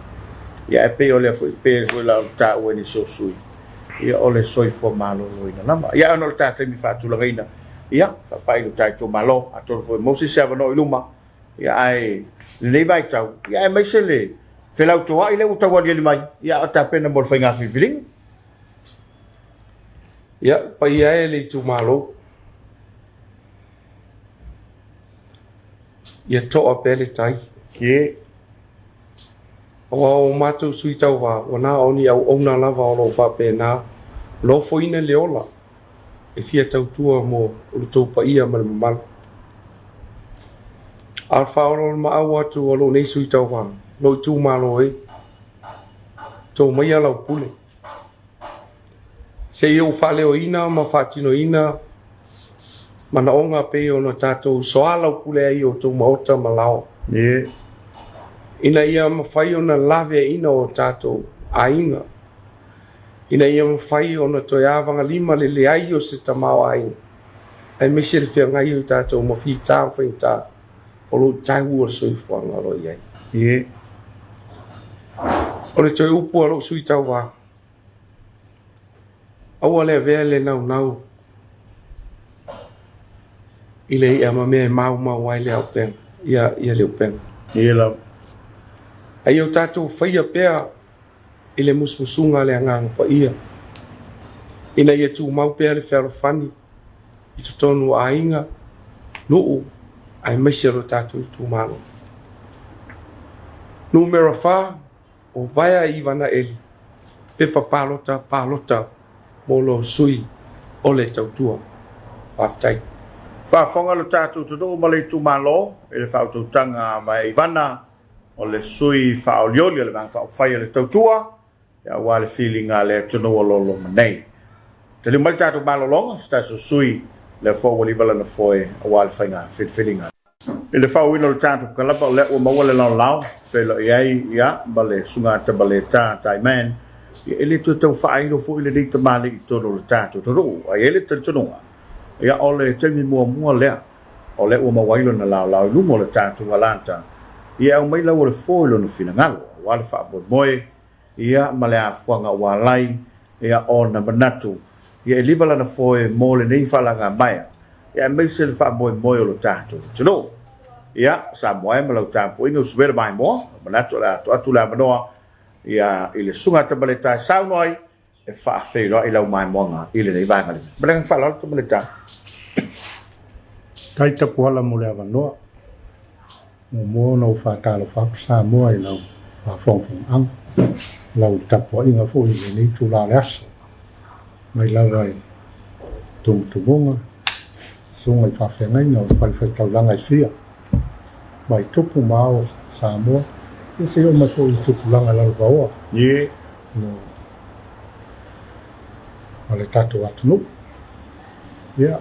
ia e pe o le foi pe foi la ta o ni so sui ia o le soifua malolo ino lama ia ono ta te mi fa tu la reina ia fa pai lo tai to malo a to foi mo si serve no iluma ia ai le vai tau ia e mai se le fe la to ai le uta wa le mai ia ta pena mo fa nga fi feeling ia pa ia le tu malo ia to a pele tai ye o matu sui tau wa ona oni au ona lava o lo fa pena lo foina le ola e fia tau tua mo o le tau pa ia mal alfa o ma awa tu o lo nei sui tau wa lo tu malo e to mai ala pule se eu fale o ina ma fatino ina mana onga pe ona tatou soala pule ai o tu maota malao ye ina ia mawhai ona lave ina o tatou ainga ina ia mawhai ona toi awanga lima le le ai o se tamau ainga ai me se le whia ngai o tatou mawhi tāo whain tā o lo tai ua soifuanga lo iai ye o le toi upu alo sui tau wā aua le vea le nau i le ia ma mea mau ai le au penga ia le au penga ye la ai o tatou whaia pea i le musmusunga le angang pa ia ina ia tu mau pea le wherofani i to tonu ainga nuu ai maisero tatou tu malo numero 4 o vaya i vana eli pepa palota molo sui o le tautua whaftai fa fonga lo tatu to ma le tu malo e fa tu tanga mai vana o le sui fa o lioli le bang fa fa le tautua ya wa le feeling ale tuno lo nei te le mal tatu malo longa sta so sui le fo wali vala na foi wa le fainga fit feeling e le fa wino le tatu kala pa le o ma wala lao fe lo yai ya bale sunga te bale ta tai man e le tu tau fa ai lo fo le dita mali to lo tatu to ai le tuno ia ole temi mua lea ole o mawailo na lao lu mo le tatu alanta ia o mai la o le foilo no fina ngalo wale fa boy ia male afuanga walai ia ona manatu ia livala na foi mo le nei fala nga mai ia mai se fa boy o le tatu tino ia sa moe ma lo tapu ingo subere mai mo manatu la to atula manoa ia ile sunga te baleta saunoi e fa feilo ila mai monga ile nei vai ngali blang fa lo to baleta tai ta kuala mo le avanoa mo no fa ta lo fa sa mo ai lo fa fong ang lo ta po inga fo i ni tu la las mai la vai tu bonga sunga fa fe ngai no fa fa ta la ngai fia mai tupu mau sa mo e se o ma fo i tupu la la va ye no ale tato atunu ia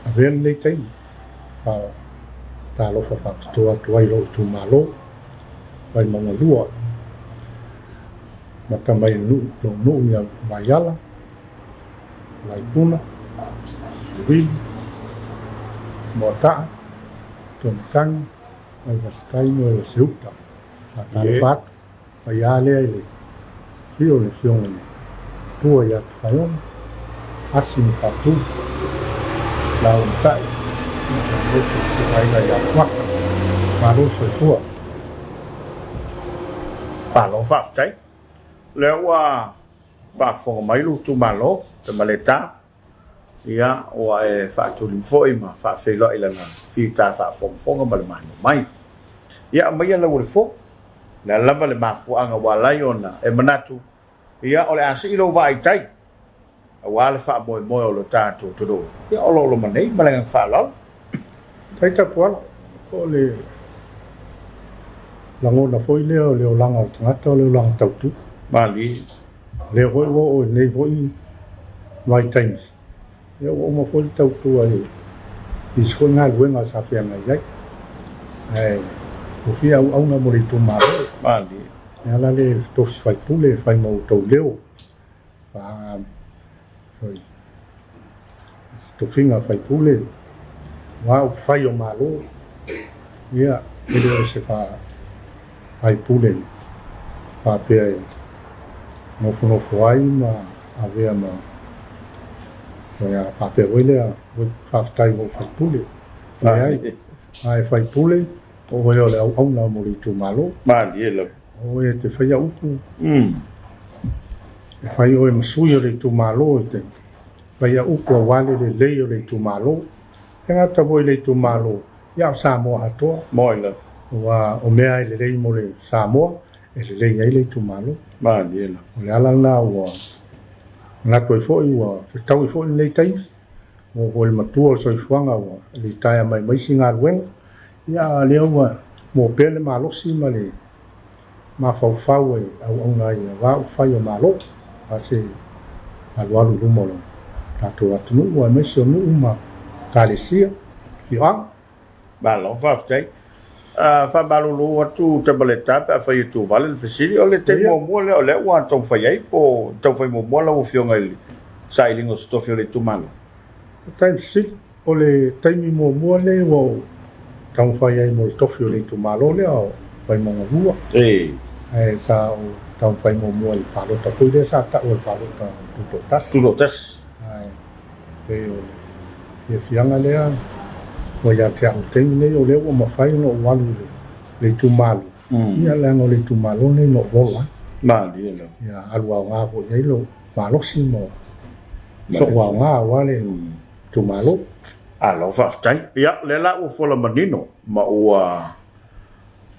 aven le tai pa ta lo fa to ai lo tu malo vai manga lua maka mai no ia maiala lai puna vil mota tontang ai vastai no le seuta ta fat ai ale fio le fione tua ia fayon asin patu lau tai ai ga ya kwak malu soifua pa lo fa tai le wa fa fo mai lu tu malo te maleta ia o e fa tu lim foi ma fa fe lo ila na fi ta fa fo nga mai ia mai la wo fo la lava le mafu anga wala yona e manatu ia ole asi lo vai tai wala fa mo o lo tatu to do ia o lo manei malang fa lo tai ta kuala Ole lango na foi leo langa o tangata leo langa tautu. Mali. Leo hoi o nei hoi mai times. Leo o ma foi tautu ai. Isko ngā luenga sa pia ngai lai. Ai, o fia au na mori tu maro. Mali. Ala le tofi fai pule fai mau tau leo. Pa hoi. Tofinga fai pule. Wa fai o malo. Ia, ele se fa ai pule. Pa pia no ai ma avea ma. Ia, pa pia wele a fa tai mo fai pule. Ai fai pule. O hoi ole au na mori tu malo. Mali ele. O e te whaia upu. E whai o e masui o le tu malo e te whaia upu a wale le lei o le tu malo. E ngata voi le tu malo. Ia o Samoa hatoa. Moila. O mea e le lei mo le Samoa. E le lei ai le tu malo. Mali ele. O le alana ua. Ngato i fwoi ua. Whetau i fwoi le teis. O le matua o soifuanga ua. Le taia mai maisi ngā ruenga. Ia lea ua. Mo pele malosi ma le. Ma fau e au ngai wa fai o malo a se alu lumolo tato atunu wa me so no uma kalesia ia ba lo fa stai fa balulu atu tabaleta pa fai tu vale le fasili o le te mo le o le wa tong fai ai po tong fai mo la o fio ngai sai lingo stofio le tu malo time sit o le time mo le wo tong fai ai mo stofio le tu malo le o fai mo ngua e sa o tong fai mo i palo ta kuide sa ta o palo ta tu tas ai e o e fianga le o ya te au tenge o le o ma fai no walu le tu malo ia le ngo le tu malo ne no vola ma di lo ia alua nga ko ye lo malo simo so wa nga wale tu malo alo fa stai ia le la o fola manino ma o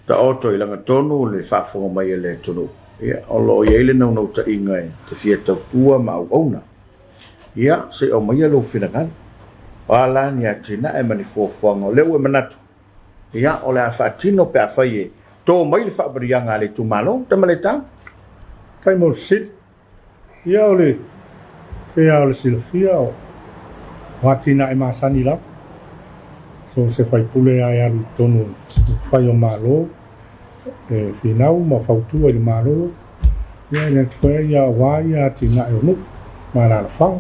ta auto i langa tonu le fa fo mai le tonu ia o lo ye le no ta inga te fia ta tua ma o ona ia se o mai lo finagan ala ni atina e mani fo ngo le o manatu ia o le fa tino pe fa ye to mai le fa brianga le tu malo te maleta kai mo sit ia o le silfia o watina e masani la so se fai pule ai alu tonu fai o malo e finau ma fautua i malo ia ne tue ia wa ia tina e nu ma la fa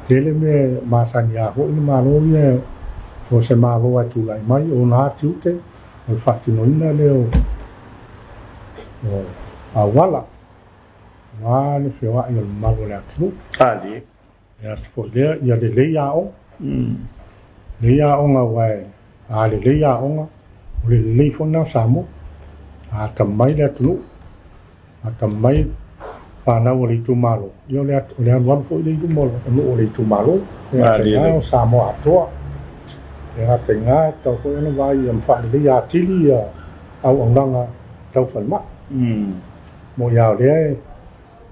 tele me masani a ho i malo ia so se malo atu lai mai o na tute o fatino ina le o a wala wa le fio ai o malo le atu ali ia po le ia le ia o le ia o nga wai a le ia o nga o le fona samo a tamai le atu a tamai pana o le tu malo io le wan fo le tu malo o le tu malo ia o samo atoa ia tenga to ko no vai am fa le ia tili au onanga tau falma mo ia le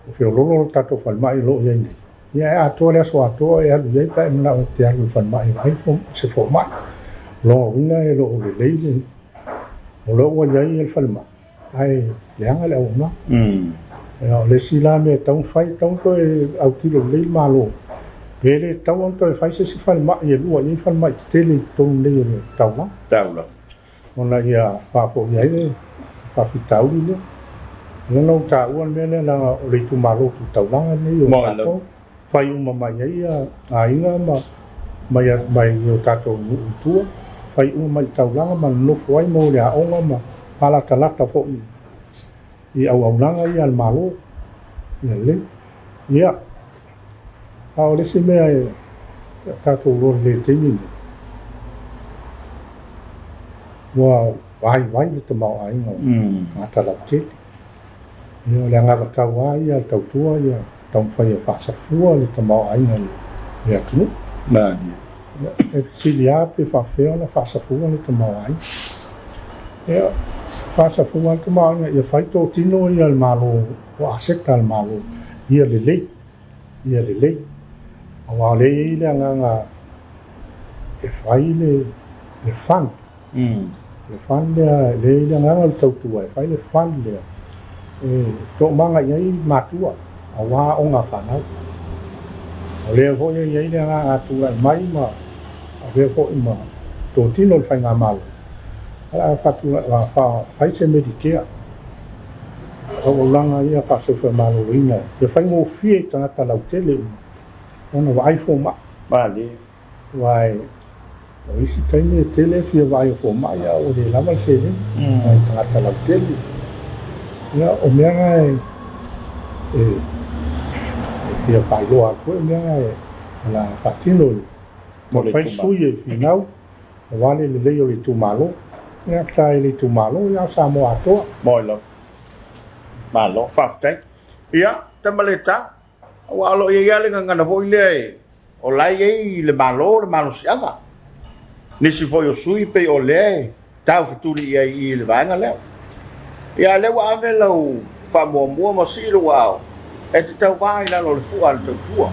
o fio lolo tato falma i lo ia ni ia atoa le so atoa ia lu ia pa na o te alu falma i vai fo se fo ma lo ina e lo le o lo wa ia il falma ai le anga le o ma ia le sila me tau fai tau to au tilo le malo pele tau to fai se si falma ia lu ia falma stele to le tau la ona ia pa po ia le pa pitau le no ta uan me le na o le tu malo tu tau la ne yo fai uma mai ia ainga mai yo tato tu fai uma mai tau la ma no foi mo le onga ma pala talata fo i au langa ia al malo ia le ia au le si me tato ro le tini wa vai le tamo ainga ata la te ia le nga ta wa ia tau tua ia tau fai pa sa fua le tamo ainga ia tu na e silia pe fa feo na fa sa fua le tamo ai ia pasa fuma ke maanga ia fai to tino ia al malo o aseta al malo ia le o ale ile nga e fai le fan le fan le nganga tau tua fai le fan le to manga yai matua awa onga fanau le ho yai le nga tua mai ma ave ho ma to tino fai nga mal ala fatu la fa fai se medicare o langa ia ka se fa malo ina e fai mo fie tanga ta lau tele ona wa iPhone ma Vale. wai o isi taime tele fie vai fo mai o de lava se ne ai tanga ta lau tele ia o mea ngai fie pai loa ko mea ngai la patino mo fai sui finau wale le leo le tu malo ia tai le tu malo ia sa mo ato Moi lo. Malo faftek. Ia, tamaleta. Wa lo ia le ngana foi le. O lai ei le malo sianga. Nisi foi o sui pe o le. Tau fituli ia i le vanga le. Ia le wa ave lo fa mo mo si lo wa. E te tau vai na lo fu al tu tua.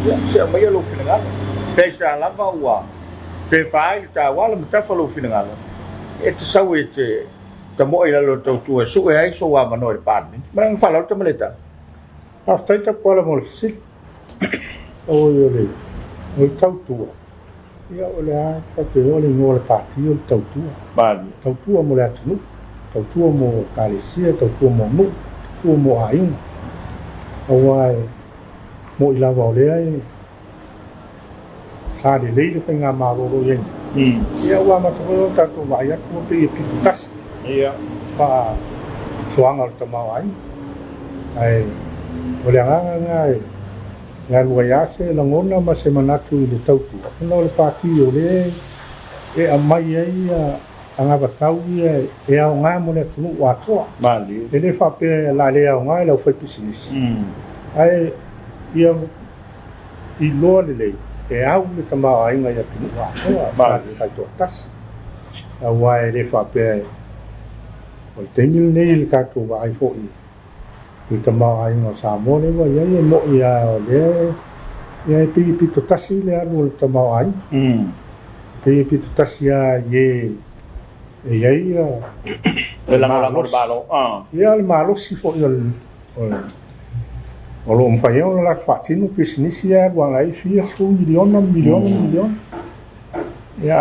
Ia, se mai lo finanga. Pesa lava wa. Te fai ta wala mtafa lo finanga. E te sau e te mo ila lo tau tua su e ai so wa mano e pani mang fa lo te maleta after ta pola mo si o yo le o tau tua ia o le a fa te o le no le parti o tau tua mo le atu tau tua mo kalesia tau tua mo mu tua mo ai o wai mo ila wa le ai sa de le de nga ma ro yen ia wa ma to ta to wa ya ko pe pitas ia pa soanga o tamau ai o le anga ngai lua ia se langona ma se manatu i le tautu no le pati o le e a mai ai anga batau ia e au ngā mo le tunu o atoa mali e le whape la le au ngai lau whai pisinis ai ia i loa le lei e au le tamau ai ngai a tunu o atoa mali kai toa tasi a wai le whape o le teimil nei le kato wa ai fo i tamau ai ngā Samoa le wa ia mo ia o le ia e pito tasi le anu le tamau ai pito tasi a ie e ia le la mo balo ia le malo si fo i o lo mpai o la fatino pisinisi ia wa ai fia su milion ia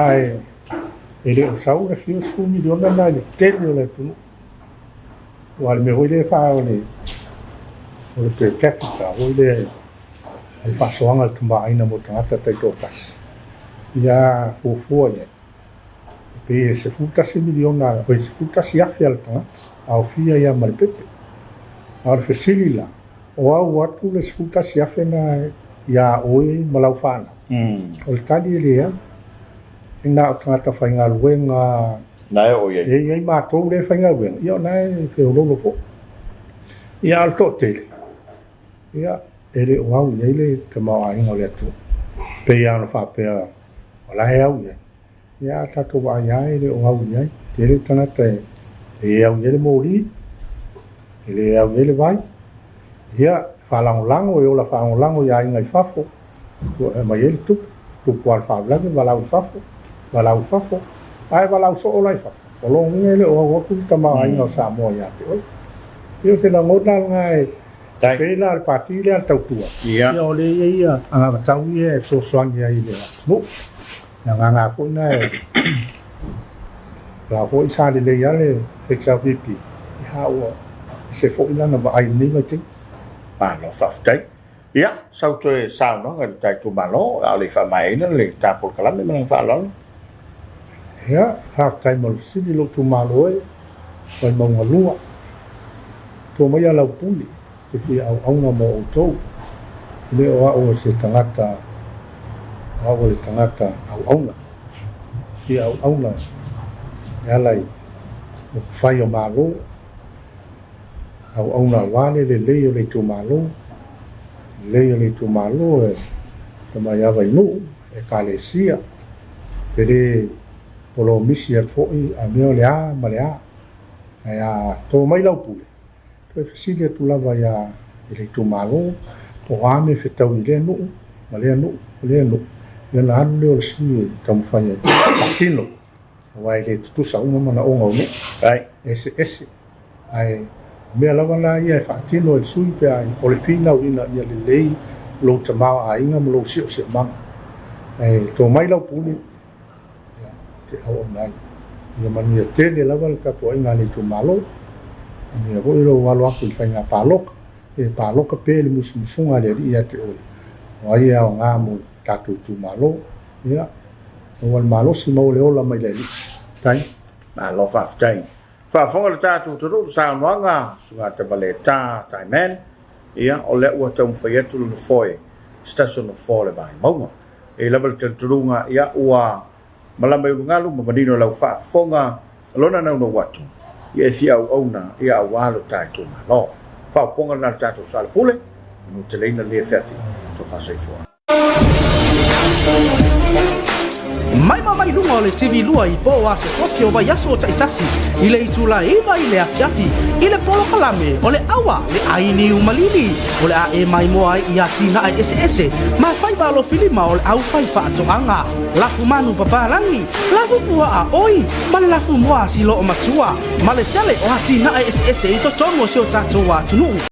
e le o sau le fia su milion na le tele le tunu wal me hoi le fa o le per capita hoi le al pasoanga al tumba aina mo tangata tai totas ia fufua ia pe se futa se miliona pe se futa se afia al tangata au fia ia malpepe au fesilila o au atu le se futa se afia na ia oi malau fana o le tali le ia ina o tangata whainga luenga nai o ye e ma to le whainga luenga ia nai pe o lolo po ia al tote ia ele o au ia le te mau a inga le atu pe ia no wha pe o lahe au ia ia tato wa ia ele o au ia te le tangata e au ia le mori ele au ia le vai ia whalangolango e o la whalangolango ia inga i whafo ma ia le tuku tuku al whalango walau fafo ai walau so olai fa o lo ngele o ku tama ai no Samoa ia te oi io se la ngoda ngai pe la parti le tau tua ia o le ia anga tau ia so swang ia ile no nga ko na la ko isa le ia le XRPP ia o se fo ina na ai ni mai te pa no faftek ia sau toe sau no ga tai tu malo ale fa mai na le tapol kala me mang fa lo ia half time mo si di lo tu malo e vai mo lua to mai ala puli ke au nga mo to le o se tangata au le tangata au nga ki au nga ya lai o fai o malo au nga wale le tu malo le tu malo e tama ya vai no e kalesia pere polo misi al foi a meo lea malea ia to mai lau pule to fisilia tu lava ia ile tu malo to ame fetau ile no malea no ia na anu le sui tam fai patino wai le tu sa uma mana o ngau ne Right. ese ai me lava la ia fa tino el sui pe ai o le fina ina ia le lei lo te mau a inga mo lo si o se mang ai to mai lau puni ia te au nai ia manu ia tele lava le kapo inga le tu malo ia ko iro walo aku i nga palok e palok pe le musumusunga le ia te o wai ia nga mo tatu tu malo ia o wal malo si mo le ola mai le tai Na lo fa ftai. Fa fonga le tatu turu sa wanga sunga te bale ta tai man. Ia o le ua tau mwhaiatu le foi. Station of Fall vai maunga. E level te turunga ia ua malamba yu ngalu mamadino lau fa fonga lona na no watu. Ia si au auna ia awalo tai tu ma lo. Fa ponga na tatu sala pule. No te leina le fefi to fa sai fo. Mai mai lunga o le TV lua I po wa se tofi o vai aso ta itasi I le itula iwa I le afiafi I le polo kalame o le awa le aini umalili o le a e mai moa I atina ai ese ma fai ba lo filima o le au fai fa atoanga lafu manu paparangi lafu pua a oi ma le lafu moa silo o matua ma le tele o atina ai ese I to tongo se o tato wa tunu